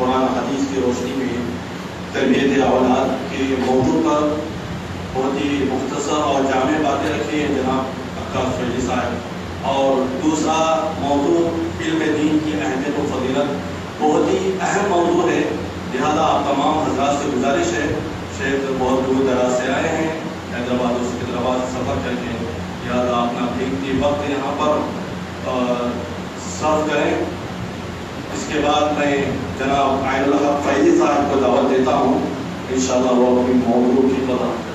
قرآن حدیث کی روشنی میں تربیت اولاد کے موضوع پر بہت ہی مختصر اور جامع باتیں رکھی ہیں جناب عکاس فیضی صاحب. اور دوسرا موضوع علم دین کی اہمیت و فضیلت بہت ہی اہم موضوع ہے، لہذا آپ تمام حضرات سے گزارش ہے، شیخ بہت دور دراز سے آئے ہیں حیدرآباد اور سکندرآباد سے سفر کر کے، لہٰذا اپنا قیمتی وقت یہاں پر صرف کریں. اس کے بعد میں جناب عین الحق فیضی صاحب کو دعوت دیتا ہوں، انشاءاللہ وہ اپنی موضوع کی وضاحت کریں.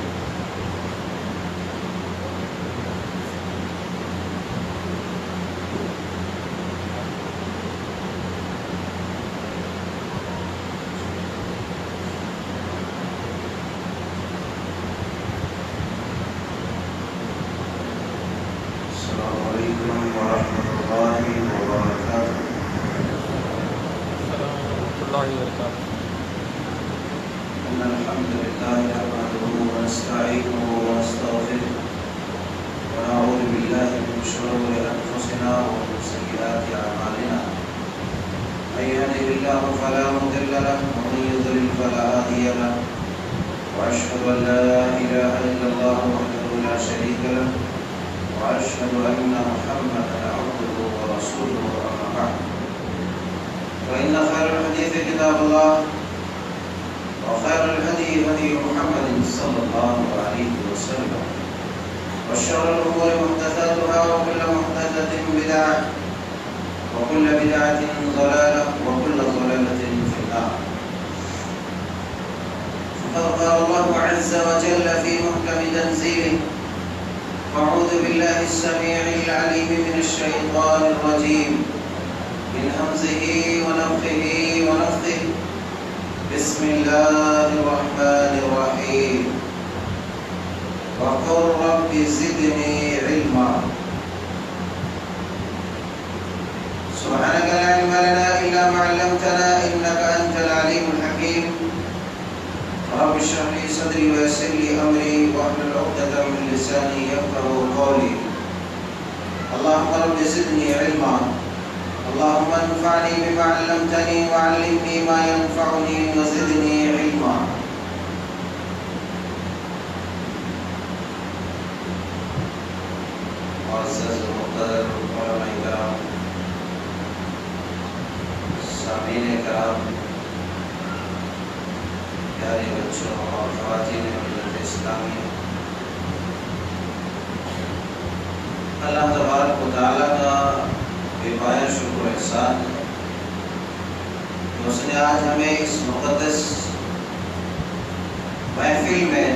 بسم الله الرحمن الرحيم وقل رب زدني علما سبحانك لا علم لنا إلا ما علمتنا إنك أنت العليم الحكيم رب اشرح لي صدري ويسر لي أمري واحلل عقدة من لساني يفقهوا قولي اللهم رب زدني علما اللهم انفعني بما علمتني وعلمني ما ينفعني وزدني علما. معزز محترم علماء کرام، سامعین کرام، پیارے بچوں اور خواتین ملت اسلامی، اللہ تبارک و تعالیٰ کا بے پایا شکر و احسان ہے کہ اس نے آج ہمیں اس مقدس محفل میں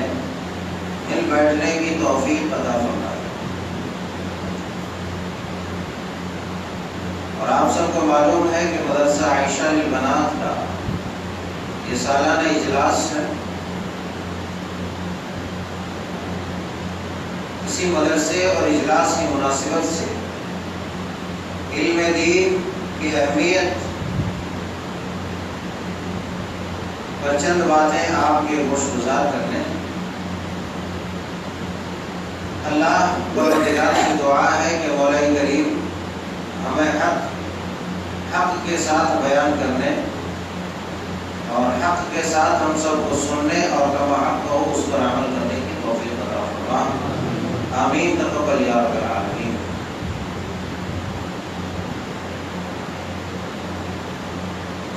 مل بیٹھنے کی توفیق عطا فرمائی. اور آپ سب کو معلوم ہے کہ مدرسہ عائشہ للبنات کا یہ سالانہ اجلاس ہے. اسی مدرسے اور اجلاس کی مناسبت سے علم دین کی اہمیت پر چند باتیں آپ کے گوش گزار کرنے. اللہ پروردگار کی دعا ہے کہ مولا کریم ہمیں حق کے ساتھ بیان کرنے اور حق کے ساتھ ہم سب کو سننے اور کما حق ہو اس پر عمل کرنے کی توفیق عطا فرما. آمین. تقبل یا رب العالمین.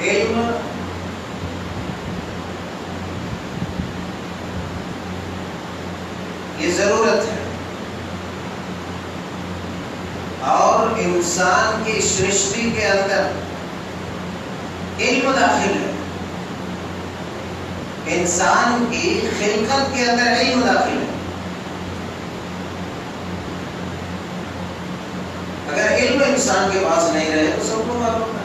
علم یہ ضرورت ہے اور انسان کی سرشٹی کے اندر علم داخل ہے. انسان کی خلقت کے اندر علم داخل ہے. اگر علم انسان کے پاس نہیں رہے تو سب کو معلوم ہے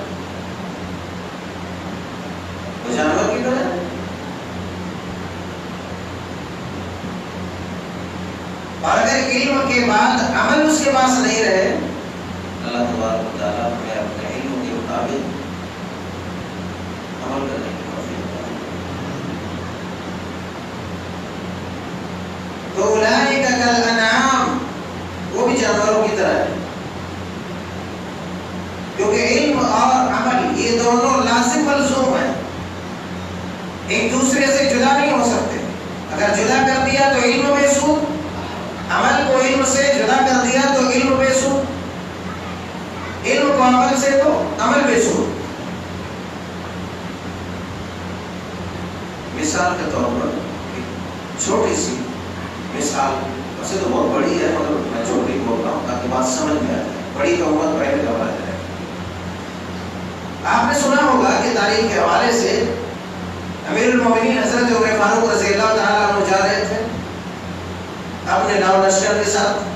وہ جانور کی طرح ہے. اور اگر علم کے بعد عمل اس کے پاس نہیں رہے، اللہ تبارک و تعالیٰ ہمیں اپنے علم کے مطابق عمل کرنے کی توفیق عطا فرمائے. تو اولئک کالانعام، وہ بھی جانوروں کی طرح ہے، کیونکہ علم اور عمل یہ دونوں لازم ملزوم ہیں. اگر جدا کر دیا تو علم بے سود، عمل کو علم سے جدا کر دیا تو علم بے سود، علم کو عمل سے تو عمل بے سود۔ مثال کے طور پر چھوٹی سی مثال، ویسے تو بہت بڑی ہے مگر میں چھوٹی بول رہا ہوں تاکہ بات سمجھ میں آ جائے، بڑی تو امت پہلے گھبرا جائے۔ آپ نے سنا ہوگا کہ تاریخ کے حوالے سے امیر المومنین حضرت عمر فاروق رضی اللہ تعالیٰ عنہ جا رہے تھے اپنے ناؤ لشکر کے ساتھ۔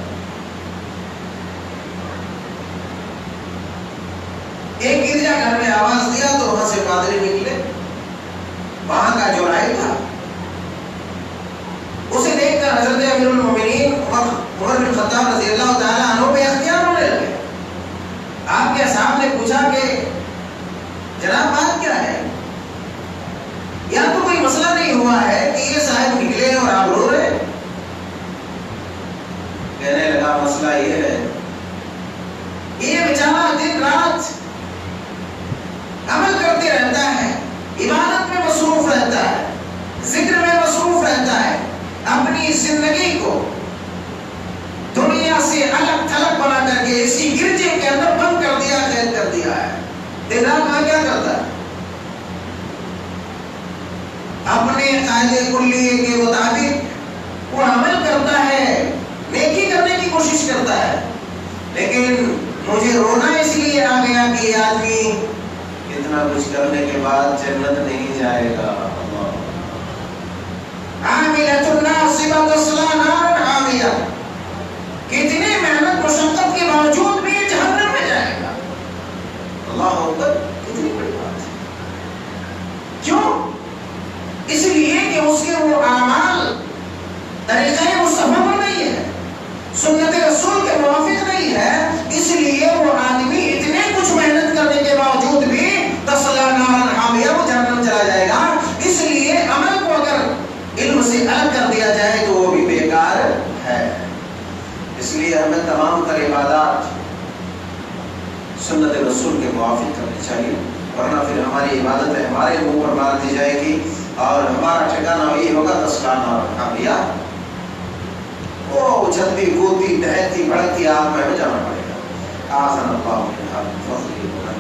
ایک گرجا گھر میں آواز دیا تو وہاں سے پادری نکلے، وہاں کا جو راہب تھا اسے دیکھ کر حضرت امیر المومنین عمر بن خطاب رضی اللہ تعالیٰ عنہ پہ اختیار ہونے لگے۔ آپ کے صاحب نے پوچھا کہ جناب بات کیا ہے؟ یا تو کوئی مسئلہ نہیں ہوا ہے کہ یہ صاحب نکلے اور آپ رو رہے؟ کہنے لگا مسئلہ یہ ہے، یہ بیچارہ دن رات عمل کرتے رہتا ہے، عبادت میں مصروف رہتا ہے، ذکر میں مصروف رہتا ہے، اپنی زندگی کو دنیا سے الگ تھلگ بنا کر کے اسی گرجے کے اندر بند کر دیا، قید کر دیا ہے۔ دن رات میں کیا کرتا ہے؟ اپنے قاعدے کلیے کے مطابق وہ عمل کرتا ہے، نیکی کرنے کی کوشش کرتا ہے، لیکن مجھے رونا اس لیے آ گیا کہ یہ آدمی اتنا کچھ کرنے کے بعد جنت نہیں جائے گا۔ عاملۃ ناصبۃ تصلیٰ نارا حامیہ، کتنی محنت مشقت کے باوجود بھی جہنم میں جائے گا۔ اللہ اکبر، کتنی بڑی بات ہے۔ کیوں؟ اس لیے کہ اس کے وہ اعمال طریقہ مصطفیٰ پر نہیں ہے، سنت رسول کے موافق نہیں ہے، اس لیے وہ آدمی اتنے کچھ محنت کرنے کے باوجود بھی تصلیٰ نارا حامیہ، وہ جہنم چلا جائے گا۔ اس لیے عمل کو اگر علم سے الگ کر دیا جائے تو وہ بھی بیکار ہے۔ اس لیے ہمیں تمام تر عبادات سنت رسول کے موافق کرنی چاہیے، ورنہ پھر ہماری عبادتیں ہمارے منہ پر مار دی جائے گی اور ہمارا ٹھکانہ یہی ہوگا تصلیٰ نارا حامیہ، وہ اچھلتی کودتی بہتی بھڑکتی آگ میں ہمیں جانا پڑے گا۔ آخر اللہ من فضلہ ومنہ۔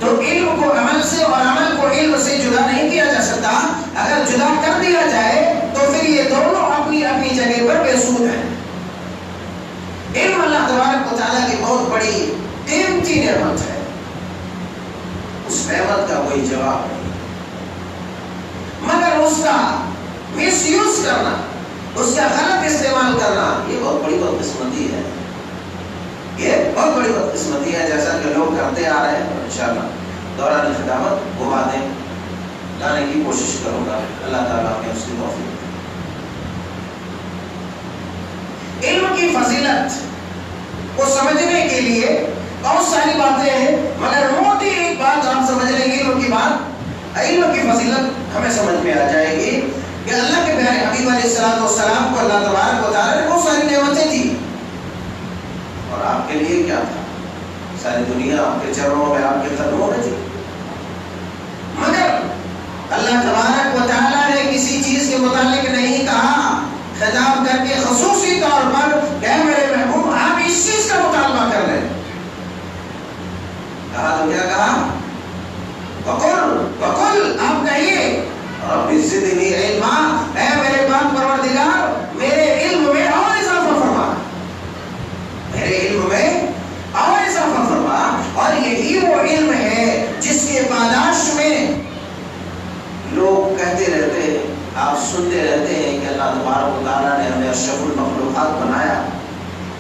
تو علم کو عمل سے اور عمل کو علم سے جدا نہیں کیا جا سکتا۔ اگر جدا کر دیا جائے تو پھر یہ دونوں اپنی اپنی جگہ پر بے سود ہیں۔ علم اللہ تبارک و تعالیٰ کی بہت بڑی قیمتی نعمت ہے، اس نعمت کا کوئی جواب نہیں، مگر اس کا مس یوز کرنا، اس کا غلط استعمال کرنا، یہ بہت بڑی بدقسمتی ہے۔ یہ بہت بڑی بدقسمتی ہے، جیسا کہ لوگ کرتے آ رہے ہیں۔ انشاءاللہ دوران خدمت وہ باتیں لانے کی کوشش کروں گا، اللہ تعالیٰ نے اس کی توفیق۔ علم کی فضیلت کو سمجھنے کے لیے بہت ساری باتیں ہیں، مگر موٹی ایک بات آپ سمجھ لیں گے، علم کی بات، علم کی فضیلت ہمیں سمجھ میں آ جائے گی کہ اللہ کے پیارے حبیب علیہ السلام کو اللہ تبارک و تعالیٰ نے بہت ساری نعمتیں دی، اور آپ کے لیے کیا تھا؟ ساری دنیا آپ کے چرنوں میں، آپ کے قدموں میں تھی، مگر اللہ تبارک و تعالیٰ نے کسی چیز کے متعلق نہیں کہا، خطاب کر کے خصوصی طور پر کہ میرے محبوب آپ اس چیز کا مطالبہ کر رہے ہیں، کہا تو کیا کہا؟ وقل، آپ کہیے رب زدنی علما، اے میرے پاک پروردگار میرے علم میں اور اضافہ فرما، میرے علم میں اور اضافہ فرما۔ اور یہی وہ علم ہے جس کے پاداش میں لوگ کہتے رہتے ہیں، آپ سنتے رہتے ہیں کہ اللہ تبارک و تعالیٰ نے ہمیں اشرف المخلوقات بنایا۔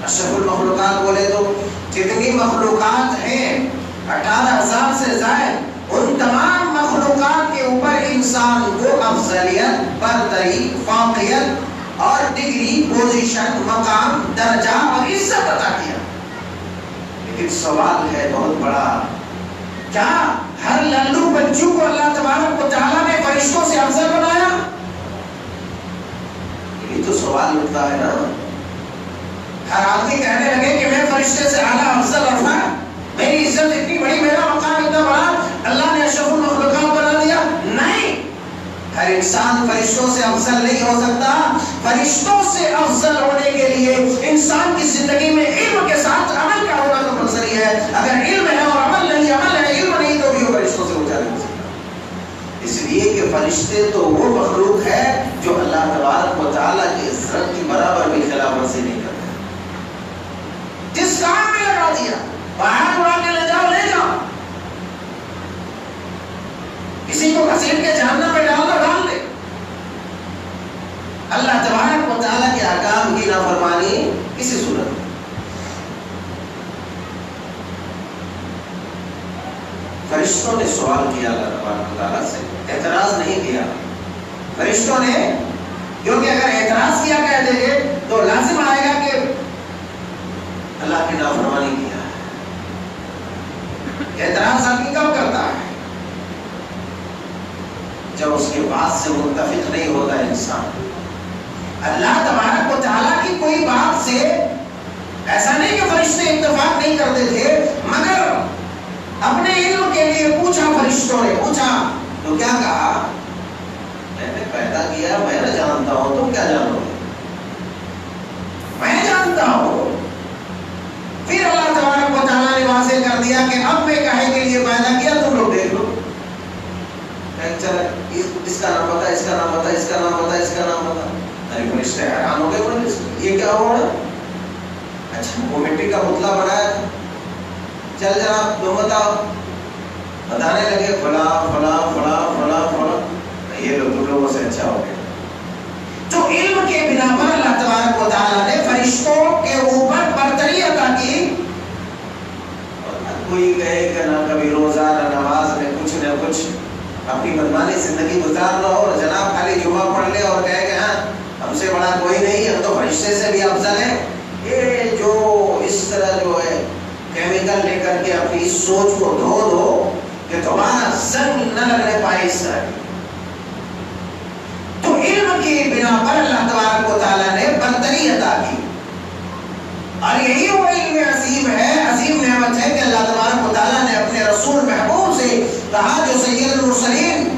اشرف المخلوقات بولے تو جتنی مخلوقات ہیں 18,000 سے زائد، ان تمام مخلوقات کے اوپر انسان کو افضلیت، برتری، فوقیت اور ڈگری، پوزیشن، مقام، درجہ اور عزت عطا کیا۔ لیکن سوال ہے بہت بڑا، کیا ہر للو بچوں کو اللہ تبارک و تعالیٰ نے فرشتوں سے افضل بنایا؟ یہ تو سوال اٹھتا ہے نا۔ ہر آدمی کہنے لگے کہ میں فرشتے سے اعلیٰ افضل عرفہ، میری عزت اتنی بڑی، میرا مقام اتنا بڑا، اللہ نے اشرف المخلوقات بنا دیا؟ نہیں، ہر انسان فرشتوں سے افضل نہیں ہو سکتا. فرشتوں سے افضل ہونے کے لیے انسان کی زندگی میں علم کے ساتھ عمل کا ہونا کمپلسری ہے. اگر علم ہے اور عمل نہیں، عمل ہے علم نہیں، تو بھی وہ فرشتوں سے اونچا نہیں ہو سکتا. اس لیے کہ فرشتے تو وہ مخلوق ہے جو اللہ تبارک و تعالیٰ کی عزت کی برابر بھی خلاف ورزی نہیں کرتا. جس کام میں لگا دیا، باہر اڑا کے لے جاؤ، لے جاؤ. کسی کو گھسیٹ کے جہنم میں ڈال دو، ڈال دے. اللہ تبارک و تعالیٰ کے احکام کی نافرمانی کسی صورت میں. فرشتوں نے سوال کیا اللہ تبارک و تعالیٰ سے، اعتراض نہیں کیا. فرشتوں نے، کیونکہ اگر اعتراض کیا کہہ دیں گے تو لازم آئے گا کہ اللہ کی نافرمانی کیا. اعتراض آدمی کب کرتا ہے؟ جب اس کے بات سے متفق نہیں ہوتا ہے انسان. اللہ تبارک و تعالیٰ کی کوئی بات سے ایسا نہیں کہ فرشتے اتفاق نہیں کرتے تھے، مگر اپنے علم کے لیے پوچھا. فرشتوں نے پوچھا تو کیا کہا؟ میں نے پیدا کیا، میں نہ جانتا ہوں، تم کیا جانو گے؟ میں جانتا ہوں. پھر اللہ تبارک و تعالیٰ نے واضح کر دیا کہ اب میں کہے کے لیے پیدا کیا، تم لوگ دیکھ لو. اس کا نام پتا، اس کا نام پتا، اس کا نام پتا، اس کا نام پتا. ارے فرشتے حیران ہو گئے، یہ کیا ہو رہا؟ اچھا وہ مٹی کا پتلا بنایا تھا، چل جناب تم بتاؤ. بتانے لگے فلاں فلاں فلاں فلاں فلاں. یہ لوگ تم لوگوں سے اچھا ہو گیا. تو علم کے بنا پر اللہ تبارک و تعالیٰ نے فرشتوں کے اوپر برتری عطا کی. کوئی کہے کہ نہ کبھی روزہ نہ نماز میں کچھ نہ کچھ اپنی بدمانی زندگی گزار رہا ہو، اور جناب خالی جمعہ پڑھ لے اور کہے کہ ہاں ہم سے بڑا کوئی نہیں، ہم تو فرشتے سے بھی افضل ہیں. یہ جو اس طرح جو ہے کیمیکل لے کر کے اپنی سوچ کو دھو دو کہ تمہارا زنگ نہ لگنے پائے اس طرح. تو علم کی بنا پر اللہ تبارک و تعالیٰ نے برتری عطا کی. اور یہی وہ علم عظیم ہے، عظیم نعمت ہے کہ اللہ تبارک و تعالیٰ نے اپنے رسول محبوب سے کہا جو سید المرسلین،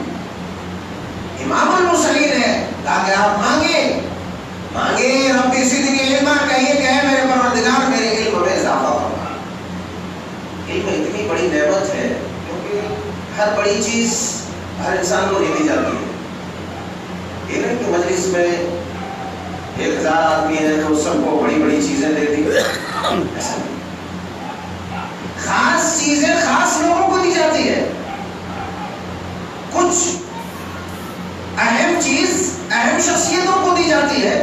امام المرسلین ہے، کہا کہ آپ مانگے ربی زدنی علما، کہیے کہ اے میرے پروردگار میرے علم میں اضافہ فرما. علم اتنی بڑی نعمت ہے کیونکہ ہر بڑی چیز ہر انسان کو نہیں دی جاتی ہے. یہ نہیں کہ مجلس میں 1000 آدمی ہے تو سب کو بڑی بڑی چیزیں دے دی. ایسا نہیں. خاص چیزیں خاص لوگوں کو دی جاتی ہے. کچھ اہم چیز اہم شخصیتوں کو دی جاتی ہے.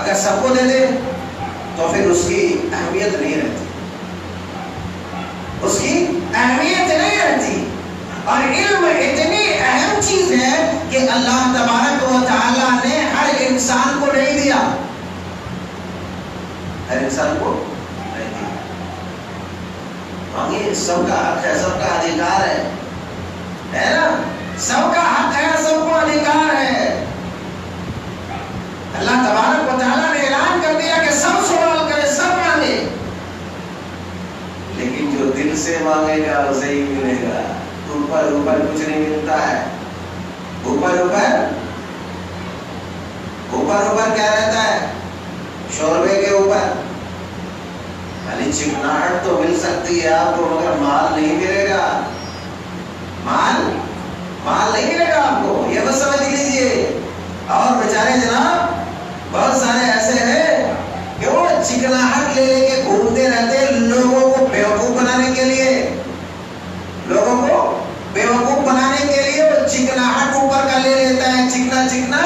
اگر سب کو دے دے تو پھر اس کی اہمیت نہیں رہتی، اس کی اہمیت نہیں رہتی. اور علم اتنی اہم چیز ہے کہ اللہ تبارک و تعالیٰ نے ہر انسان کو نہیں دیا، ہر انسان کو نہیں دیا. مانگے سب کا حق ہے، سب کا ادھیکار ہے نا؟ سب کا حق ہے، سب کو ادھیکار ہے. اللہ تبارک و تعالیٰ نے اعلان کر دیا کہ سب سوال کرے، سب مانگے، لیکن جو دل سے مانگے گا اسے ہی ملے گا. اوپر اوپر کچھ نہیں ملتا ہے. اوپر اوپر کیا رہتا ہے؟ شوربے کے اوپر خالی چکناہٹ تو مل سکتی ہے آپ کو، مگر مال نہیں ملے گا. مال نہیں ملے گا آپ کو، یہ بس سمجھ لیجیے. اور بیچارے جناب بہت سارے ایسے ہیں کہ وہ چکناہٹ لے کے گھومتے رہتے ہیں لوگوں کو بیوقوف بنانے کے لیے. لوگوں کو بیوقوف بنانے کے لیے وہ چکناہٹ اوپر کا لے لیتا ہے، چکنا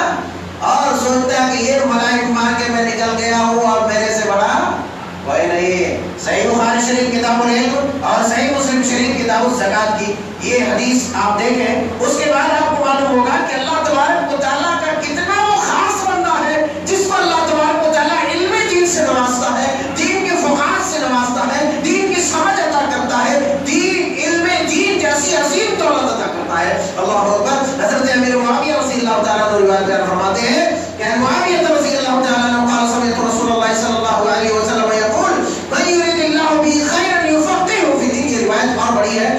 اور سوچتا ہے کہ یہ ملائک مار کے میں نکل گیا ہوں اور میرے سے بڑا کوئی نہیں. صحیح بخاری شریف کتاب العلم اور صحیح مسلم شریف کتاب الزکات کی یہ حدیث آپ دیکھیں. اس کے بعد آپ کو معلوم ہوگا کہ اللہ تبارک و تعالیٰ کا کتنا وہ خاص بندہ ہے جس کو اللہ تبارک و تعالیٰ علم دین سے نوازتا ہے، دین کے فقاہت سے نوازتا ہے، دین کی سمجھ عطا کرتا ہے، علم دین جیسی عظیم دولت عطا کرتا ہے. اللہ اکبر. حضرت امیر معاویہ رضی اللہ تعالیٰ عنہ روایت کر فرماتے ہیں کہ معاویہ رضی اللہ تعالیٰ عنہ قال سمعت رسول اللہ صلی اللہ علیہ وسلم یقول من یرید اللہ به خیرا یفقهه فی الدین. یہ روایت بہت بڑی ہے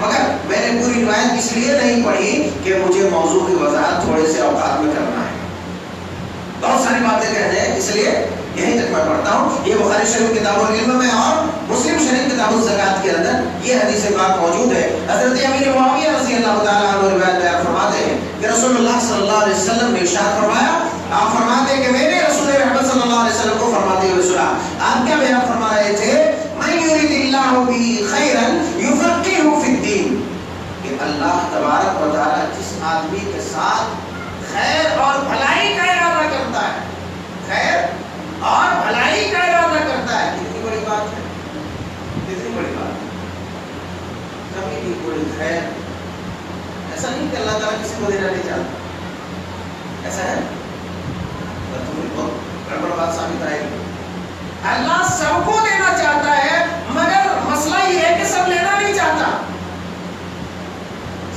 مگر میں نے پوری روایت اس لیے نہیں پڑھی کہ مجھے موضوع کی وضاحت تھوڑے سے اوقات میں کرنا ہے، بہت ساری باتیں کہنے ہیں، اس لیے یہیں تک میں پڑھتا ہوں۔ یہ بخاری شریف کتاب العلم میں اور مسلم شریف کتاب الزکات کے اندر یہ حدیث پاک موجود ہے۔ حضرت امیر معاویہ رضی اللہ تعالیٰ عنہ روایت بیان فرماتے ہیں کہ رسول اللہ صلی اللہ علیہ وسلم نے ارشاد فرمایا، آپ فرماتے ہیں کہ میں نے رسول رحمت صلی اللہ علیہ وسلم کو فرماتے ہوئے سنا۔ آپ کیا بیان فرما رہے تھے؟ من یرید اللہ بہ خیرا یفقہہ فی الدین، کہ اللہ تبارک و تعالیٰ جس آدمی کے ساتھ خیر اور بھلائی کا ارادہ کرتا ہے، خیر اور بھلائی کا ارادہ کرتا ہے، کتنی بڑی بات ہے، کتنی بڑی بات ہے۔ کبھی بھی کوئی خیر ایسا نہیں کہ اللہ تعالیٰ کسی کو دینا نہیں چاہتا، ایسا ہے تمہیں بہت بڑا بات ثابت آئے گی۔ اللہ سب کو دینا چاہتا ہے، مگر مسئلہ یہ ہے کہ سب لینا نہیں چاہتا،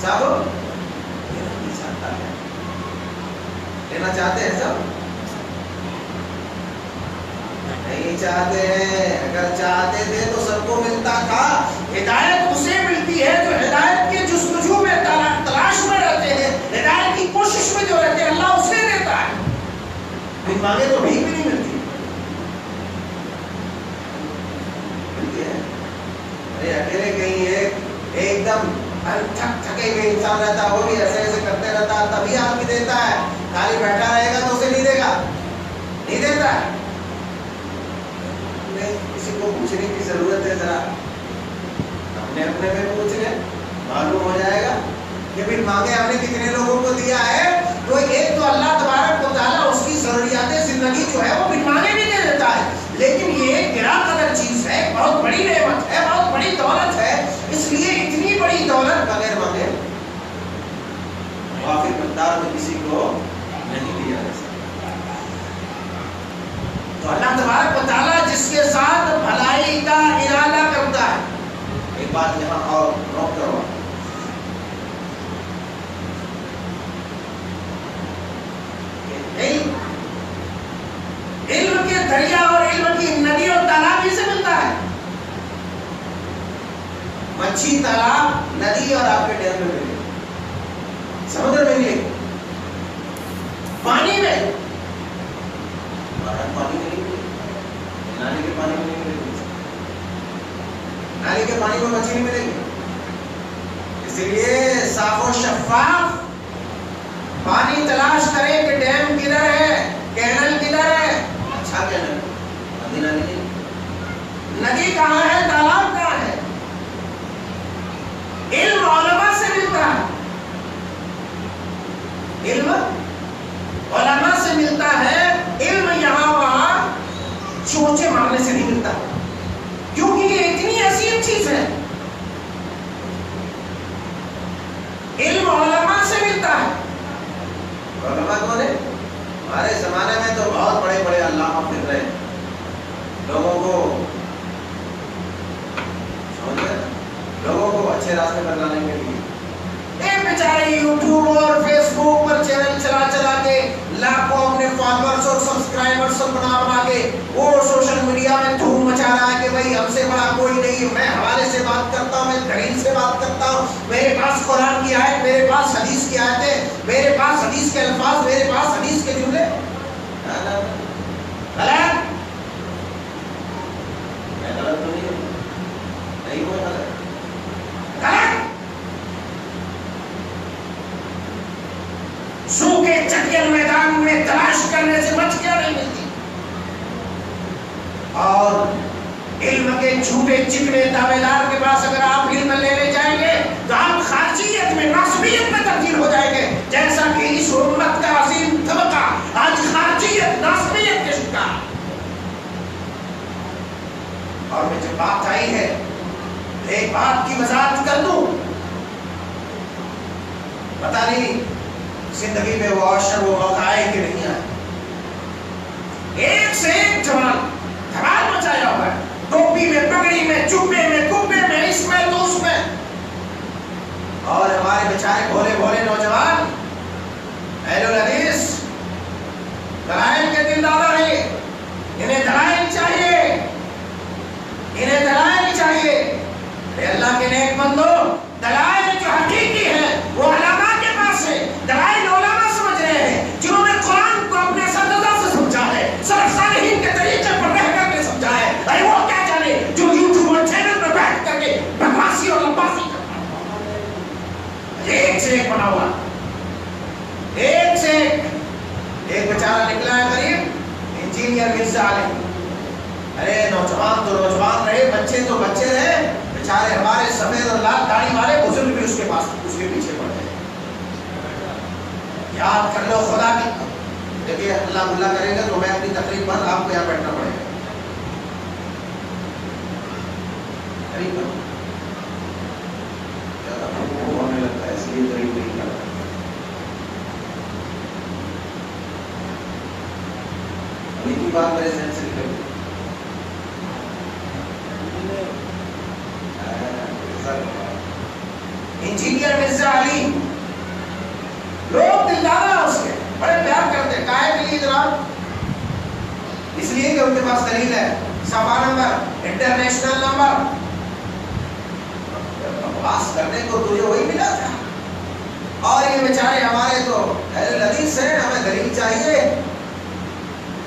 سب لینا نہیں چاہتا ہے، لینا چاہتے ہیں سب نہیں چاہتے ہیں۔ اگر چاہتے تھے تو سب کو ملتا تھا۔ ہدایت اسے ملتی ہے جو ہدایت کے جستجو میں تلاش میں رہتے ہیں، ہدایت کی کوشش میں جو رہتے ہیں، اللہ اسے دیتا ہے۔ بن مانگے تو بھی نہیں ملتی، ملتی ہے۔ ارے اکیلے کہیں ایک دم تھکے ہوئے انسان رہتا ہے، وہ بھی ایسے ایسے کرتے رہتا ہے، تبھی آدمی دیتا ہے۔ خالی بیٹھا رہے گا تو اسے نہیں دے گا، نہیں دیتا ہے۔ کسی کو پوچھنے کی ضرورت ہے، ذرا اپنے اپنے میں پوچھ لیں، معلوم ہو جائے گا کہ پھر مانگے ہم نے کتنے لوگوں کو دیا ہے۔ تو ایک تو اللہ تبارک و تعالیٰ اس کی ضروریات زندگی جو ہے وہ بن مانگے بھی دے دیتا ہے، لیکن یہ ایک گرا قدر چیز ہے، بہت بڑی نعمت ہے، بہت بڑی دولت ہے، اس لیے اتنی بڑی دولت بغیر مانگے موافق مقدار میں کسی کو نہیں دیا جا سکتا۔ تو اللہ تبارک و تعالیٰ جس کے ساتھ بھلائی کا ارادہ کرتا ہے۔ ایک بات یہاں اور نوٹ کرو، علم کے دریا اور علم کی ندی اور تالاب ہی سے ملتا ہے۔ مچھی تالاب ندی اور آپ کے ڈیم میں ملے، سمندر میں ملے، پانی میں، پانی میں نہیں ملے، نالی کے پانی میں نہیں ملے گی، نالی کے پانی میں مچھلی نہیں ملے گی۔ اس لیے صاف و شفاف پانی تلاش کریں کہ ڈیم کدھر ہے، کینل کدھر ہے، اچھا کینل، ندی نالی نہیں، ندی کہاں ہے، تالاب کہاں ہے۔ علم علماء سے ملتا ہے، علم علماء سے ملتا ہے، علم یہاں وہاں چونچے مارنے سے نہیں ملتا، کیونکہ یہ اتنی عظیم چیز ہے۔ علم علماء سے ملتا ہے۔ علماء کون ہے؟ ہمارے زمانے میں تو بہت بڑے بڑے علامہ پھر رہے، لوگوں کو اچھے راستے پر لانے کے لیے۔ ایک بیچارے یوٹیوب اور فیس بک پر چینل چلا کے لاکھوں اپنے فالوورز اور سبسکرائبرز بنا کے وہ سوشل میڈیا میں دھوم مچا رہا ہے کہ بھائی ہم سے بڑا کوئی نہیں، میں حوالے سے بات کرتا ہوں، میں دلیل سے بات کرتا ہوں، میرے پاس قرآن کی آیت، میرے پاس حدیث کی آیتیں، میرے پاس حدیث کے الفاظ، میرے پاس حدیث کے جملے۔ غلط تو نہیں کوئی غلط، سو کے چٹیل میدان میں تلاش کرنے سے مچھلیاں نہیں ملتی، اور علم کے جھوٹے چکنے دعویدار کے پاس اگر آپ علم لینے جائیں گے تو آپ خارجیت میں، ناسبیت میں تبدیل ہو جائیں گے، جیسا کہ اس امت کا عظیم طبقہ آج خارجیت، ناسبیت کے شکار۔ اور میں جب بات آئی ہے ایک بات کی وضاحت کر دوں، پتہ نہیں زندگی میں وہ عشر وہ موقع آئے کہ نہیں آئے، ایک سے ایک جوان دھمال مچایا ہوا ہے، ٹوپی میں، پگڑی میں، جبے میں، کبے میں، اس میں تو اس میں، اور ہمارے بیچارے بھولے بھولے نوجوان اہل الحدیث دلائل کے دل دادا ہیں، انہیں دلائل چاہیے، انہیں دلائل چاہیے۔ اللہ کے نیک بندو، دلائل جو حقیقی ہے وہ علماء کے پاس ہے. دلائل علماء سمجھ رہے ہیں جنہوں نے قرآن کو اپنے سرزدہ سے سمجھا ہے، سلف صالحین کے طریقے پر رہ کر کے سمجھا ہے. ارے وہ کیا جانے جو یوٹیوب اور چینل پر بیٹھ کر کے بکواسی اور لباسی کرتا ہے. ایک سے ایک بنا ہوا، ایک سے ایک بیچارہ نکلا ہے غریب انجینئر مرزا علی. ارے نوجوان تو نوجوان رہے، بچے تو بچے رہے، بیچارے ہمارے سفید اور لال داڑھی والے بزرگ بھی اس کے پاس اس کے پیچھے پڑ گئے. یاد کر لو خدا کی. دیکھیے اللہ اللہ کرے گا تو میں اپنی تقریب پر آپ کو یہاں بیٹھنا پڑے گا. ہونے لگتا ہے اس لیے قریب نہیں کرتا. ابھی کی بات میرے ذہن سے نکل گئی. انجینئر مرزا علی، لوگ دلدارا اس کے بڑے پیار کرتے ہیں. کائے کے لیے جناب؟ اس لیے کہ ان کے پاس دلیل ہے، صفحہ نمبر، انٹرنیشنل نمبر. بکواس کرنے کو تجھے وہی ملا تھا. اور یہ بیچارے ہمارے تو اہل حدیث ہیں، ہمیں دلیل چاہیے.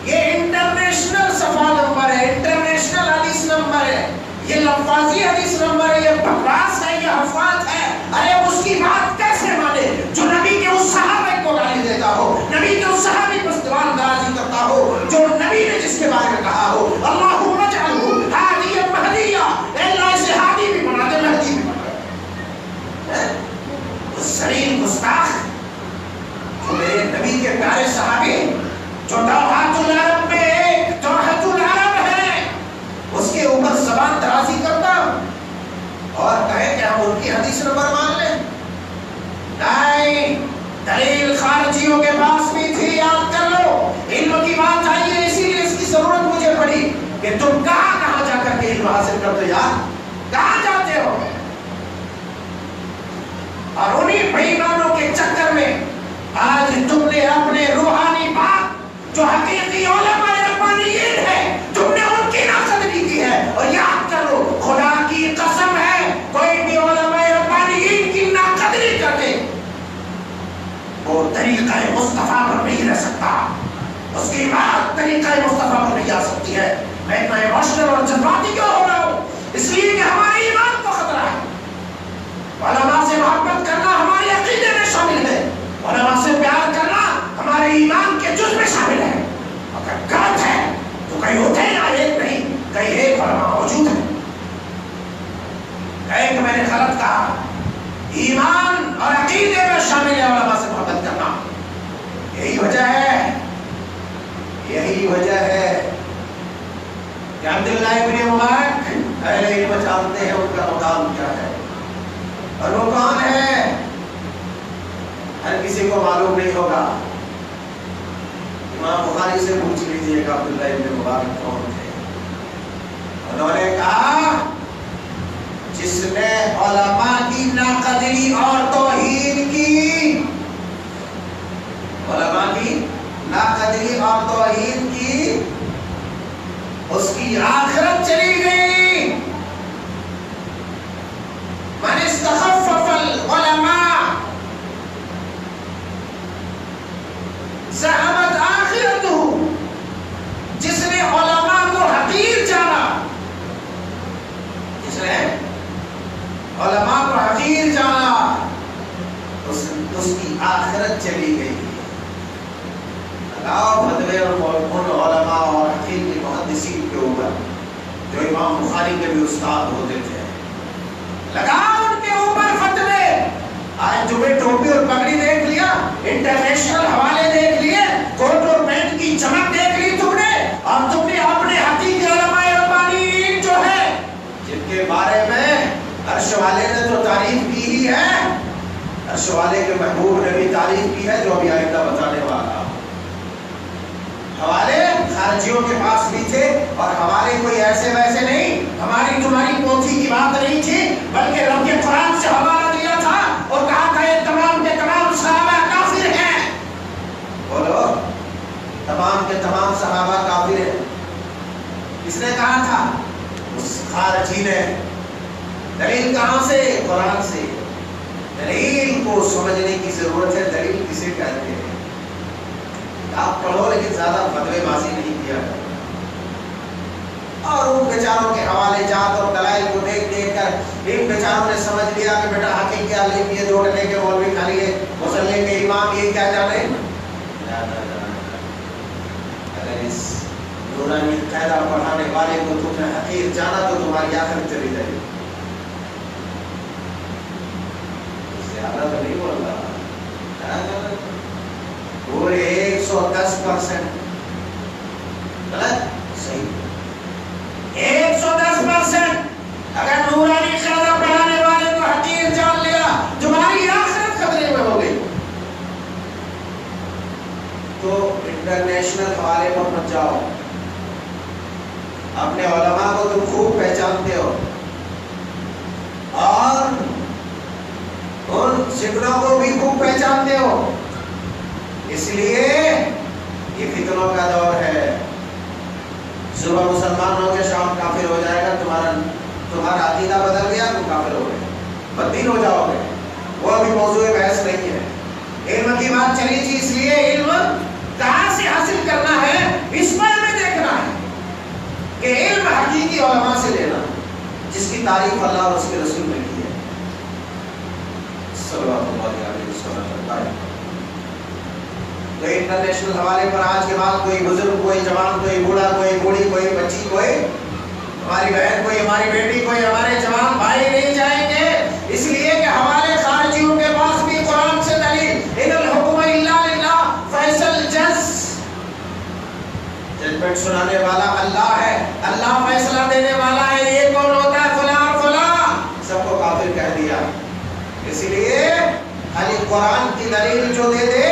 یہ انٹرنیشنل صفحہ نمبر ہے، انٹرنیشنل حدیث نمبر ہے، یہ لفاظی حدیث نمبر ہے، یہ بکواس ہے، یہ حفاظ ہے. ارے اس کی بات کیسے مانے جو نبی کے اس صحابہ کو گالی دیتا ہو، نبی کے اس صحابی پر استعمال درازی کرتا ہو، جو نبی نے جس کے بارے میں کہا ہو اللہم اجعلہ ہادیا مہدیا، اے اللہ اسے ہادی بھی بنا دے مہدی بھی بنا دے. اس زلیل گستاخ جو میرے نبی کے پیارے صحابی جو دوحات العرب میں ایک دوحات العرب ہے، اس کے اوپر زبان درازی کرتا اور کہے کہ ہم ان کی حدیث نمبر مان لیں. نہیں، دلیل خارجیوں کے پاس بھی تھی. یاد کر لو، علم کی بات آئی ہے، اسی لیے اس کی ضرورت مجھے پڑی کہ تم کہاں جا کر کے علم حاصل کرتے، یار کہاں جاتے ہو؟ اور انہیں بےایمانوں کے چکر میں آج تم نے اپنے روحانی بات جو حقیقی علماء ربانیین ہے، تم نے ان کی ناقدری کی ہے. اور یاد کرو، خدا کی قسم ہے، کوئی بھی علماء ربانیین کی ناقدری کرتے وہ طریقہ مصطفیٰ پر نہیں رہ سکتا. اس کی بات طریقہ مصطفیٰ پر نہیں آ سکتی ہے. میں اتنا ایموشنل اور جذباتی کیوں ہو رہا ہوں؟ اس لیے کہ ہمارے ایمان کو خطرہ ہے. علماء سے محبت کرنا ہمارے عقیدے میں شامل ہے، علماء سے پیار کرنا ہمارے ایمان کے جز میں شامل ہے. اگر غلط ہے تو کہیں ہوتے نا، ایک نہیں کہیں ایک علماء موجود ہے. ایک میں نے غلط کہا، ایمان اور عقیدے میں شامل ہے علماء سے محبت کرنا. یہی وجہ ہے کہ عبداللہ ابن مبارک اہل علم جانتے ہیں ان کا مقام کیا ہے اور وہ کون ہے. ہر کسی کو معلوم نہیں ہوگا. امام بخاری سے پوچھ لیجیے کہ عبداللہ ابن مبارک کون تھے. انہوں نے کہا جس نے علماء کی ناقدری اور توہین کی، علماء کی ناقدری اور توہین کی، اس کی آخرت چلی گئی. من استخفف العلماء ذهبت آخرته. جس نے علماء کو حقیر جانا، جس نے علماء کو حقیر جانا، اس کی آخرت چلی گئی. لگاؤ فتوے ان علماء اور حقیر کے محدثین کے اوپر جو امام بخاری کے بھی استاد ہوتے تھے. لگاؤ ان کے اوپر فتوے. آج تمہیں ٹوپی اور پگڑی دیکھ لیا، انٹرنیشنل حوالے دیکھ لیے، کوٹ اور پینٹ کی چمک دیکھ لی تم نے، اور تم نے اپنے حقیقی علماء ربانیین جو ہے جن کے بارے میں عرش والے نے تو تعریف کی ہی ہے، عرش والے کے محبوب نے بھی تعریف کی ہے، جو ابھی آئندہ بتانے والا. حوالے خارجیوں کے پاس بھی تھے، اور حوالے کوئی ایسے ویسے نہیں، ہماری تمہاری پوتھی کی بات نہیں تھی، بلکہ رب کے قرآن سے حوالہ دیا تھا اور کہا تھا یہ تمام کے تمام صحابہ کافر ہیں. بولو، تمام کے تمام صحابہ کافر ہیں. کس نے کہا تھا؟ اس خارجی نے. دلیل کہاں سے؟ قرآن سے۔ دلیل کو سمجھنے کی ضرورت ہے۔ دلیل کسے کہتے ہیں؟ آپ پڑھو لیکن زیادہ فتوی بازی نہیں کیا اور ان بیچاروں کے حوالے جات اور دلائل کو دیکھ دیکھ کر ان بیچاروں نے سمجھ لیا کہ بیٹا حقیقت کیا لے یہ دوڑنے کے مولوی خالی ہے مسلم کے امام یہ کیا جانے۔ اگر اس نورانی قاعدہ پڑھانے والے کو تم نے حقیق جانا تو تمہاری آخرت چلی جائے گی۔ زیادہ تو نہیں بول رہا، پورے 110% غلط صحیح 110%۔ اگر نورانی قاعدہ پڑھانے والے کو حقیق جان لیا تمہاری آخرت خطرے میں ہو گئی۔ تو انٹرنیشنل حوالے پر مت جاؤ، اپنے علماء کو تم خوب پہچانتے ہو اور ان ذکروں کو بھی خوب پہچانتے ہو، اس لیے یہ فتنوں کا دور ہے۔ صبح مسلمان ہو کے شام کافر ہو جائے گا، تمہارا عقیدہ بدل گیا، تم کافر ہو گئے، بددین ہو جاؤ گے۔ وہ ابھی موضوع بحث نہیں ہے، علم کی بات چلی تھی، اس لیے علم کہاں سے حاصل کرنا ہے اس پر ہمیں دیکھنا ہے کہ علم حقیقی علماء سے لینا جس کی تعریف اللہ اور اس کے رسول نے کی ہے صلوات اللہ علیہ وسلم۔ تو انٹرنیشنل حوالے پر آج کے بعد کوئی بزرگ، کوئی جوان، کوئی بوڑھا، کوئی بوڑھی، کوئی بچی، کوئی ہماری بہن، کوئی ہماری بیٹی، کوئی ہمارے جوان بھائی نہیں جائیں گے، اس لیے کہ ہمارے خارجیوں کے پاس بھی قرآن سے دلیل ان الحکم الا للہ فیصل ججمنٹ سنانے والا اللہ ہے، اللہ فیصلہ دینے والا ہے، یہ کون ہوتا ہے؟ فلاں فلاں، سب کو کافر کہہ دیا۔ اس لیے خالی قرآن کی دلیل جو دے دے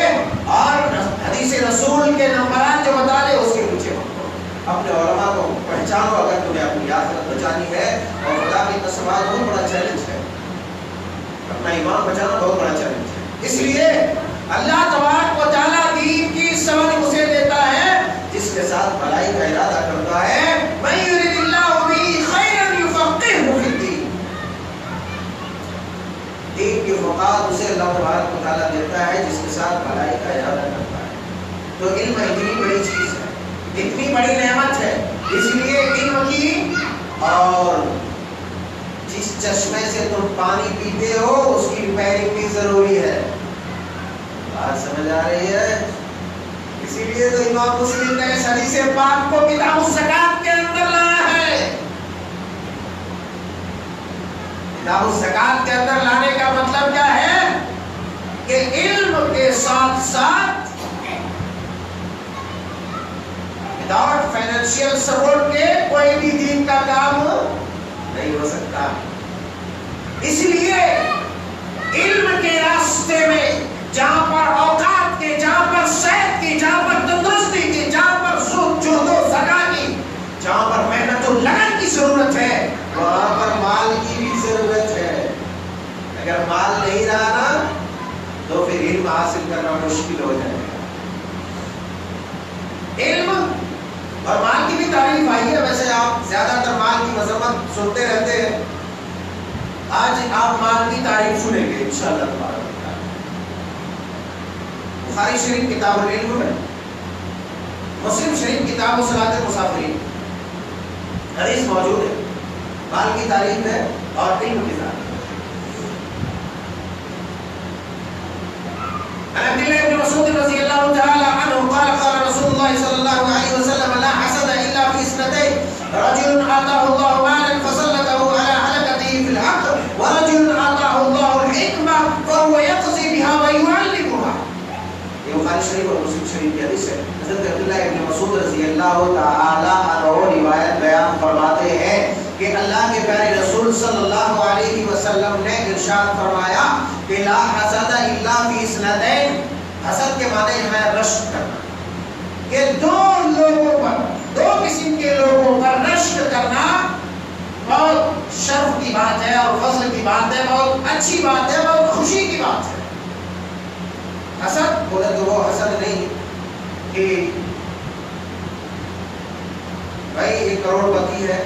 اور حدیث رسول کے نمبرات جو بتا دے اس کے پیچھے مت پڑو، اپنے علماء کو پہچانو اگر تمہیں اپنی آخرت بچانی ہے۔ اور خدا کی قسم بہت بڑا چیلنج ہے، اپنا ایمان بچانا بہت بڑا چیلنج ہے۔ اس لیے اللہ تبارک و تعالیٰ دین کی سمجھ اسے دیتا ہے جس کے ساتھ بھلائی کا ارادہ کرتا ہے۔ من یرد اللہ بہ خیرا یفقہہ فی الدین، دین کی فقاہت اسے اللہ تبارک و تعالیٰ دیتا ہے جس کے ساتھ بھلائی کا ارادہ کرتا ہے۔ تو علم اتنی بڑی چیز ہے، اتنی بڑی نعمت ہے، اس لیے علم کی اور جس چشمے سے تم پانی پیتے ہو اس کی ریپیئرنگ بھی ضروری ہے۔ بات سمجھ آ رہی ہے؟ اسی لیے تو امام مسلم نے اس حدیث پاک کو کتاب الزکات کے اندر لایا ہے۔ کتاب الزکات کے اندر لانے کا مطلب کیا ہے کہ علم کے ساتھ ساتھ وداؤٹ فائنینشیل سپورٹ کے کوئی بھی دین کا کام نہیں ہو سکتا۔ اس لیے علم کے راستے میں جہاں پر اوقات کے، جہاں پر صحت کی، جہاں پر تندرستی کی، جہاں پر جہد و زکا کی، جہاں پر محنت و لگن کی ضرورت ہے وہاں پر مال کی بھی ضرورت ہے۔ اگر مال نہیں رہا نا تو پھر علم حاصل کرنا مشکل ہو جائے گا۔ علم اور مال کی بھی تعریف آئی ہے، ویسے آپ زیادہ تر مال کی مذمت سنتے رہتے ہیں، آج آپ مال کی تعریف سنیں گے انشاءاللہ تبارک۔ بخاری شریف کتاب العلم میں، مسلم شریف کتاب صلاۃ المسافرین حدیث موجود ہے، مال کی تعریف ہے اور علم کی تعریف ہے۔ عن عبد الله بن مسعود رضی اللہ تعالی عنہ قال قال رسول الله صلی اللہ علیہ وسلم لا حسد الا في اثنتين رجل آتاه الله مالا فسلطه على هلكته في الحق ورجل آتاه الله الحكمة فهو يقضي بها ويعلمها۔ یہ بخاری شریف اور مسلم شریف کی حدیث ہے۔ حضرت عبداللہ ابن مسعود رضی اللہ تعالی عنہ روایت بیان فرماتے ہیں کہ اللہ کے پیارے رسول صلی اللہ علیہ وسلم نے ارشاد فرمایا کہ لا حسد الا فی اثنتین، حسد کے معنی ہے رشک کرنا، کہ دو لوگوں پر، دو قسم کے لوگوں پر رشک کرنا بہت شرف کی بات ہے اور فضل کی بات ہے، بہت اچھی بات ہے، بہت خوشی کی بات ہے۔ حسد بولے تو وہ حسد نہیں کہ بھائی یہ کروڑ پتی ہے،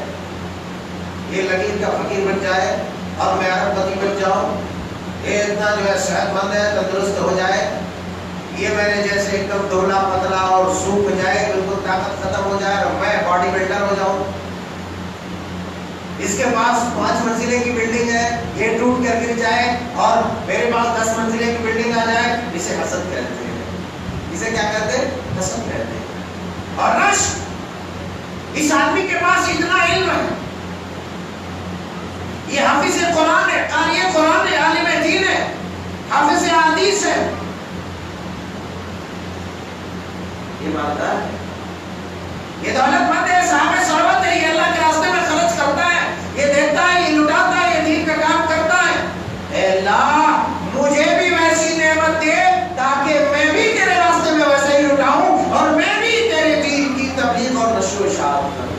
یہ لکیر کا فقیر بن جائے، اور میں ارب پتی بن جاؤں، یہ اتنا جو ہے صحت مند ہے، تندرست ہو جائے، یہ میں نے جیسے ایک دم دبلا پتلا اور سوکھ جائے، بالکل طاقت ختم ہو جائے اور میں باڈی بلڈر ہو جاؤں. اس کے پاس 5 منزلے کی بلڈنگ ہے، یہ ٹوٹ کر گر جائے اور میرے پاس 10 منزلے کی بلڈنگ آ جائے، اسے حسد کہتے ہیں. اسے کیا کہتے ہیں؟ حسد کہتے ہیں. اور رشک، اس آدمی کے پاس اتنا علم ہے، یہ حافظ قرآن ہے، قاری قرآن ہے، عالم دین ہے، حافظ حدیث ہے، یہ مالدار ہے، یہ دولت مند ہے، صاحب ثروت ہے، یہ اللہ کے راستے میں خرچ کرتا ہے، یہ دیتا ہے، یہ لٹاتا ہے، یہ دین کا کام کرتا ہے. اے اللہ مجھے بھی ویسی نعمت دے تاکہ میں بھی تیرے راستے میں ویسے ہی لٹاؤں اور میں بھی تیرے دین کی تبلیغ اور نشر و اشاعت کروں.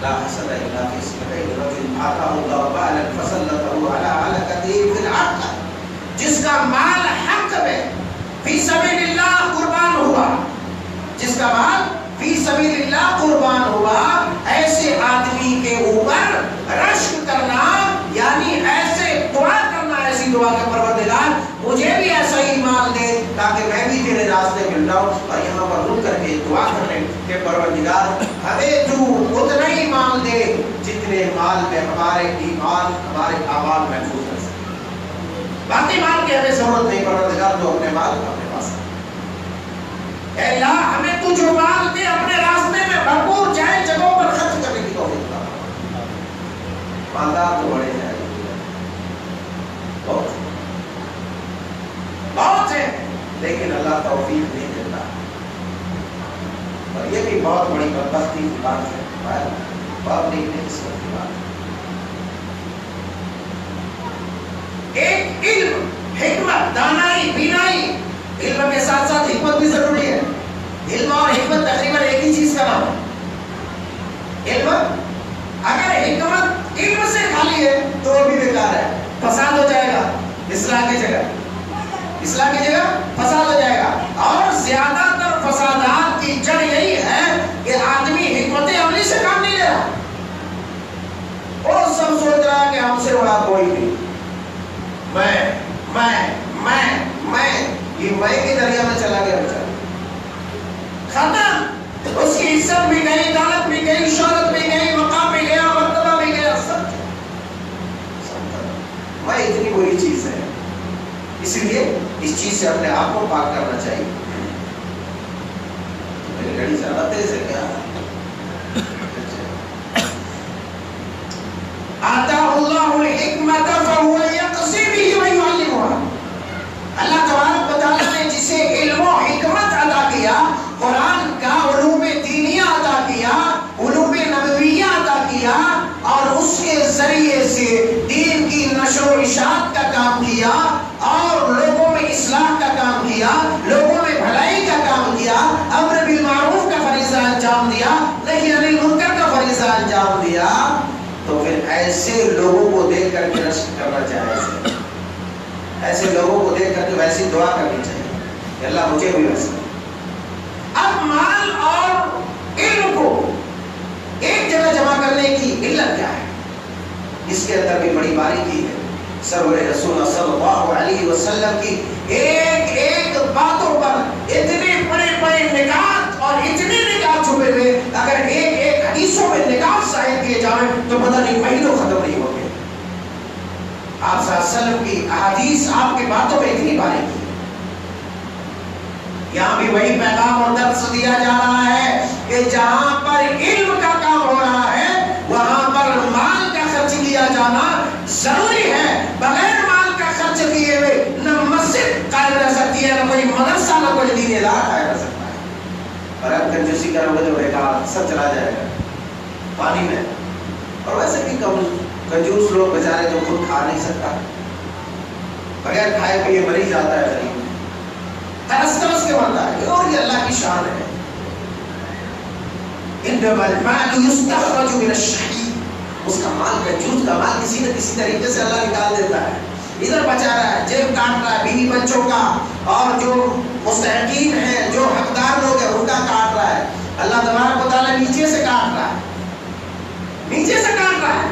لا حسد الا في اسمعين رجل آتاه الله مالا فسلطه على هلكته في العقل. جس کا مال حق میں فی سبیل اللہ قربان ہوا، جس کا مال فی سبیل اللہ قربان ہوا، ایسے آدمی کے اوپر رشک کرنا یعنی ایسے دعا کرنا، ایسی دعا کہ پروردگار مجھے بھی ایسا ہی مال دے تاکہ میں بھی تیرے راستے میں جاؤں. اور یہاں پر رک کر کے دعا کرنے کہ پروردگار ہمیں تو اتنا ہی مال دے جتنے مال میں ہمارے ایمان، ہمارے اعمال محفوظ رہ سکے. باقی مال کی ہمیں ضرورت نہیں، پروردگار تو اپنے مال اپنے پاس ہے. اے اللہ ہمیں تو جو مال دے اپنے راستے میں بھرپور جائے جگہوں پر خرچ کرنے کی توفیق عطا فرما. مالدار تو بڑے ہیں، بہت ہے، لیکن اللہ توفیق نہیں دیتا. اور یہ بھی بہت بڑی بدبختی کی بات ہے، بہت نیک قسمت کی بات ہے. ایک علم، حکمت، دانائی، بینائی، علم کے ساتھ ساتھ حکمت بھی ضروری ہے. علم اور حکمت تقریباً ایک ہی چیز کا نام ہے. علم، اگر حکمت علم سے خالی ہے تو وہ بھی بیکار ہے، فساد ہو جائے گا. اصلاح کی جگہ فساد ہو جائے گا. اور زیادہ تر فسادات کی جڑ یہی ہے کہ آدمی حکمت عملی سے کام نہیں لے رہا، اور سب سوچ رہا ہے کہ ہم سے بڑا کوئی نہیں، میں یہ میں کے دریا میں چلا گیا بچہ ختم. اس کی عزت بھی گئی، دولت بھی گئی، شہرت بھی گئی، مقام بھی گیا، مرتبہ بھی گیا، سب میں اتنی بری چیز ہے. اس لیے اس چیز سے اپنے آپ کو پاک کرنا چاہیے. میری گاڑی زیادہ تیز ہے کیا؟ آتاہ اللہ الحکمت فہو یقضی بہ ویعلمها. اللہ تبارک و تعالیٰ نے جسے علم و حکمت عطا کیا، قرآن کا علوم دینیہ عطا کیا، علوم نبویہ عطا کیا، اور اس کے ذریعے سے دین کی نشر و اشاعت کا کام کیا، اور لوگوں میں اصلاح کا کام کیا، لوگوں میں بھلائی کا کام کیا، امر بالمعروف کا فریضہ انجام دیا، نہی عن المنکر کا فریضہ انجام دیا، تو پھر ایسے لوگوں کو دیکھ کر کے رشک کرنا چاہیے. ایسے لوگوں کو دیکھ کر کے ویسی دعا کرنی چاہیے کہ اللہ مجھے بھی ویسا. اب مال اور علم کو ایک جگہ جمع کرنے کی علت کیا ہے؟ اس کے اندر بھی بڑی باریکی ہے. سرور رسول صلی اللہ علیہ وسلم کی ایک ایک باتوں پر اتنے بڑے بڑے نکات اور اتنے نکات چھپے ہوئے، اگر ایک ایک حدیثوں میں نکات ظاہر کیے جائیں تو پتہ نہیں مہینوں ختم نہیں ہوتے. آپ صلی اللہ علیہ وسلم کی احادیث، آپ کی باتوں میں اتنی باریکی ہے. یہاں بھی وہی پیغام اور درس دیا جا رہا ہے کہ جہاں پر علم کا کام ہو رہا ہے وہاں پر مال کا خرچ کیا جانا ضروری ہے. بغیر مال کا خرچ کیے ہوئے نہ مسجد قائم رہ سکتی ہے، نہ کوئی مدرسہ، نہ کوئی دینی ادارہ قائم رہ سکتا ہے. اور اب کنجوسی کرو گے تو بیکار سب چلا جائے گا پانی میں. اور ویسے بھی کنجوس لوگ بیچارے جو خود کھا نہیں سکتا، بغیر کھائے پیے مر ہی جاتا ہے، غریب ترس ترس کے مرتا ہے. اور یہ اللہ کی شان ہے. انما المال یستخرج من الشحیح. اس کا مال، کنجوس کا مال کسی نہ کسی طریقے سے اللہ نکال دیتا ہے. ادھر بچا رہا ہے، جیب کاٹ رہا ہے بیوی بچوں کا، اور جو مستحقین ہیں، جو حقدار لوگ ہیں ان کا کاٹ رہا ہے. اللہ تبارک و تعالیٰ نیچے سے کاٹ رہا ہے، نیچے سے کاٹ رہا ہے.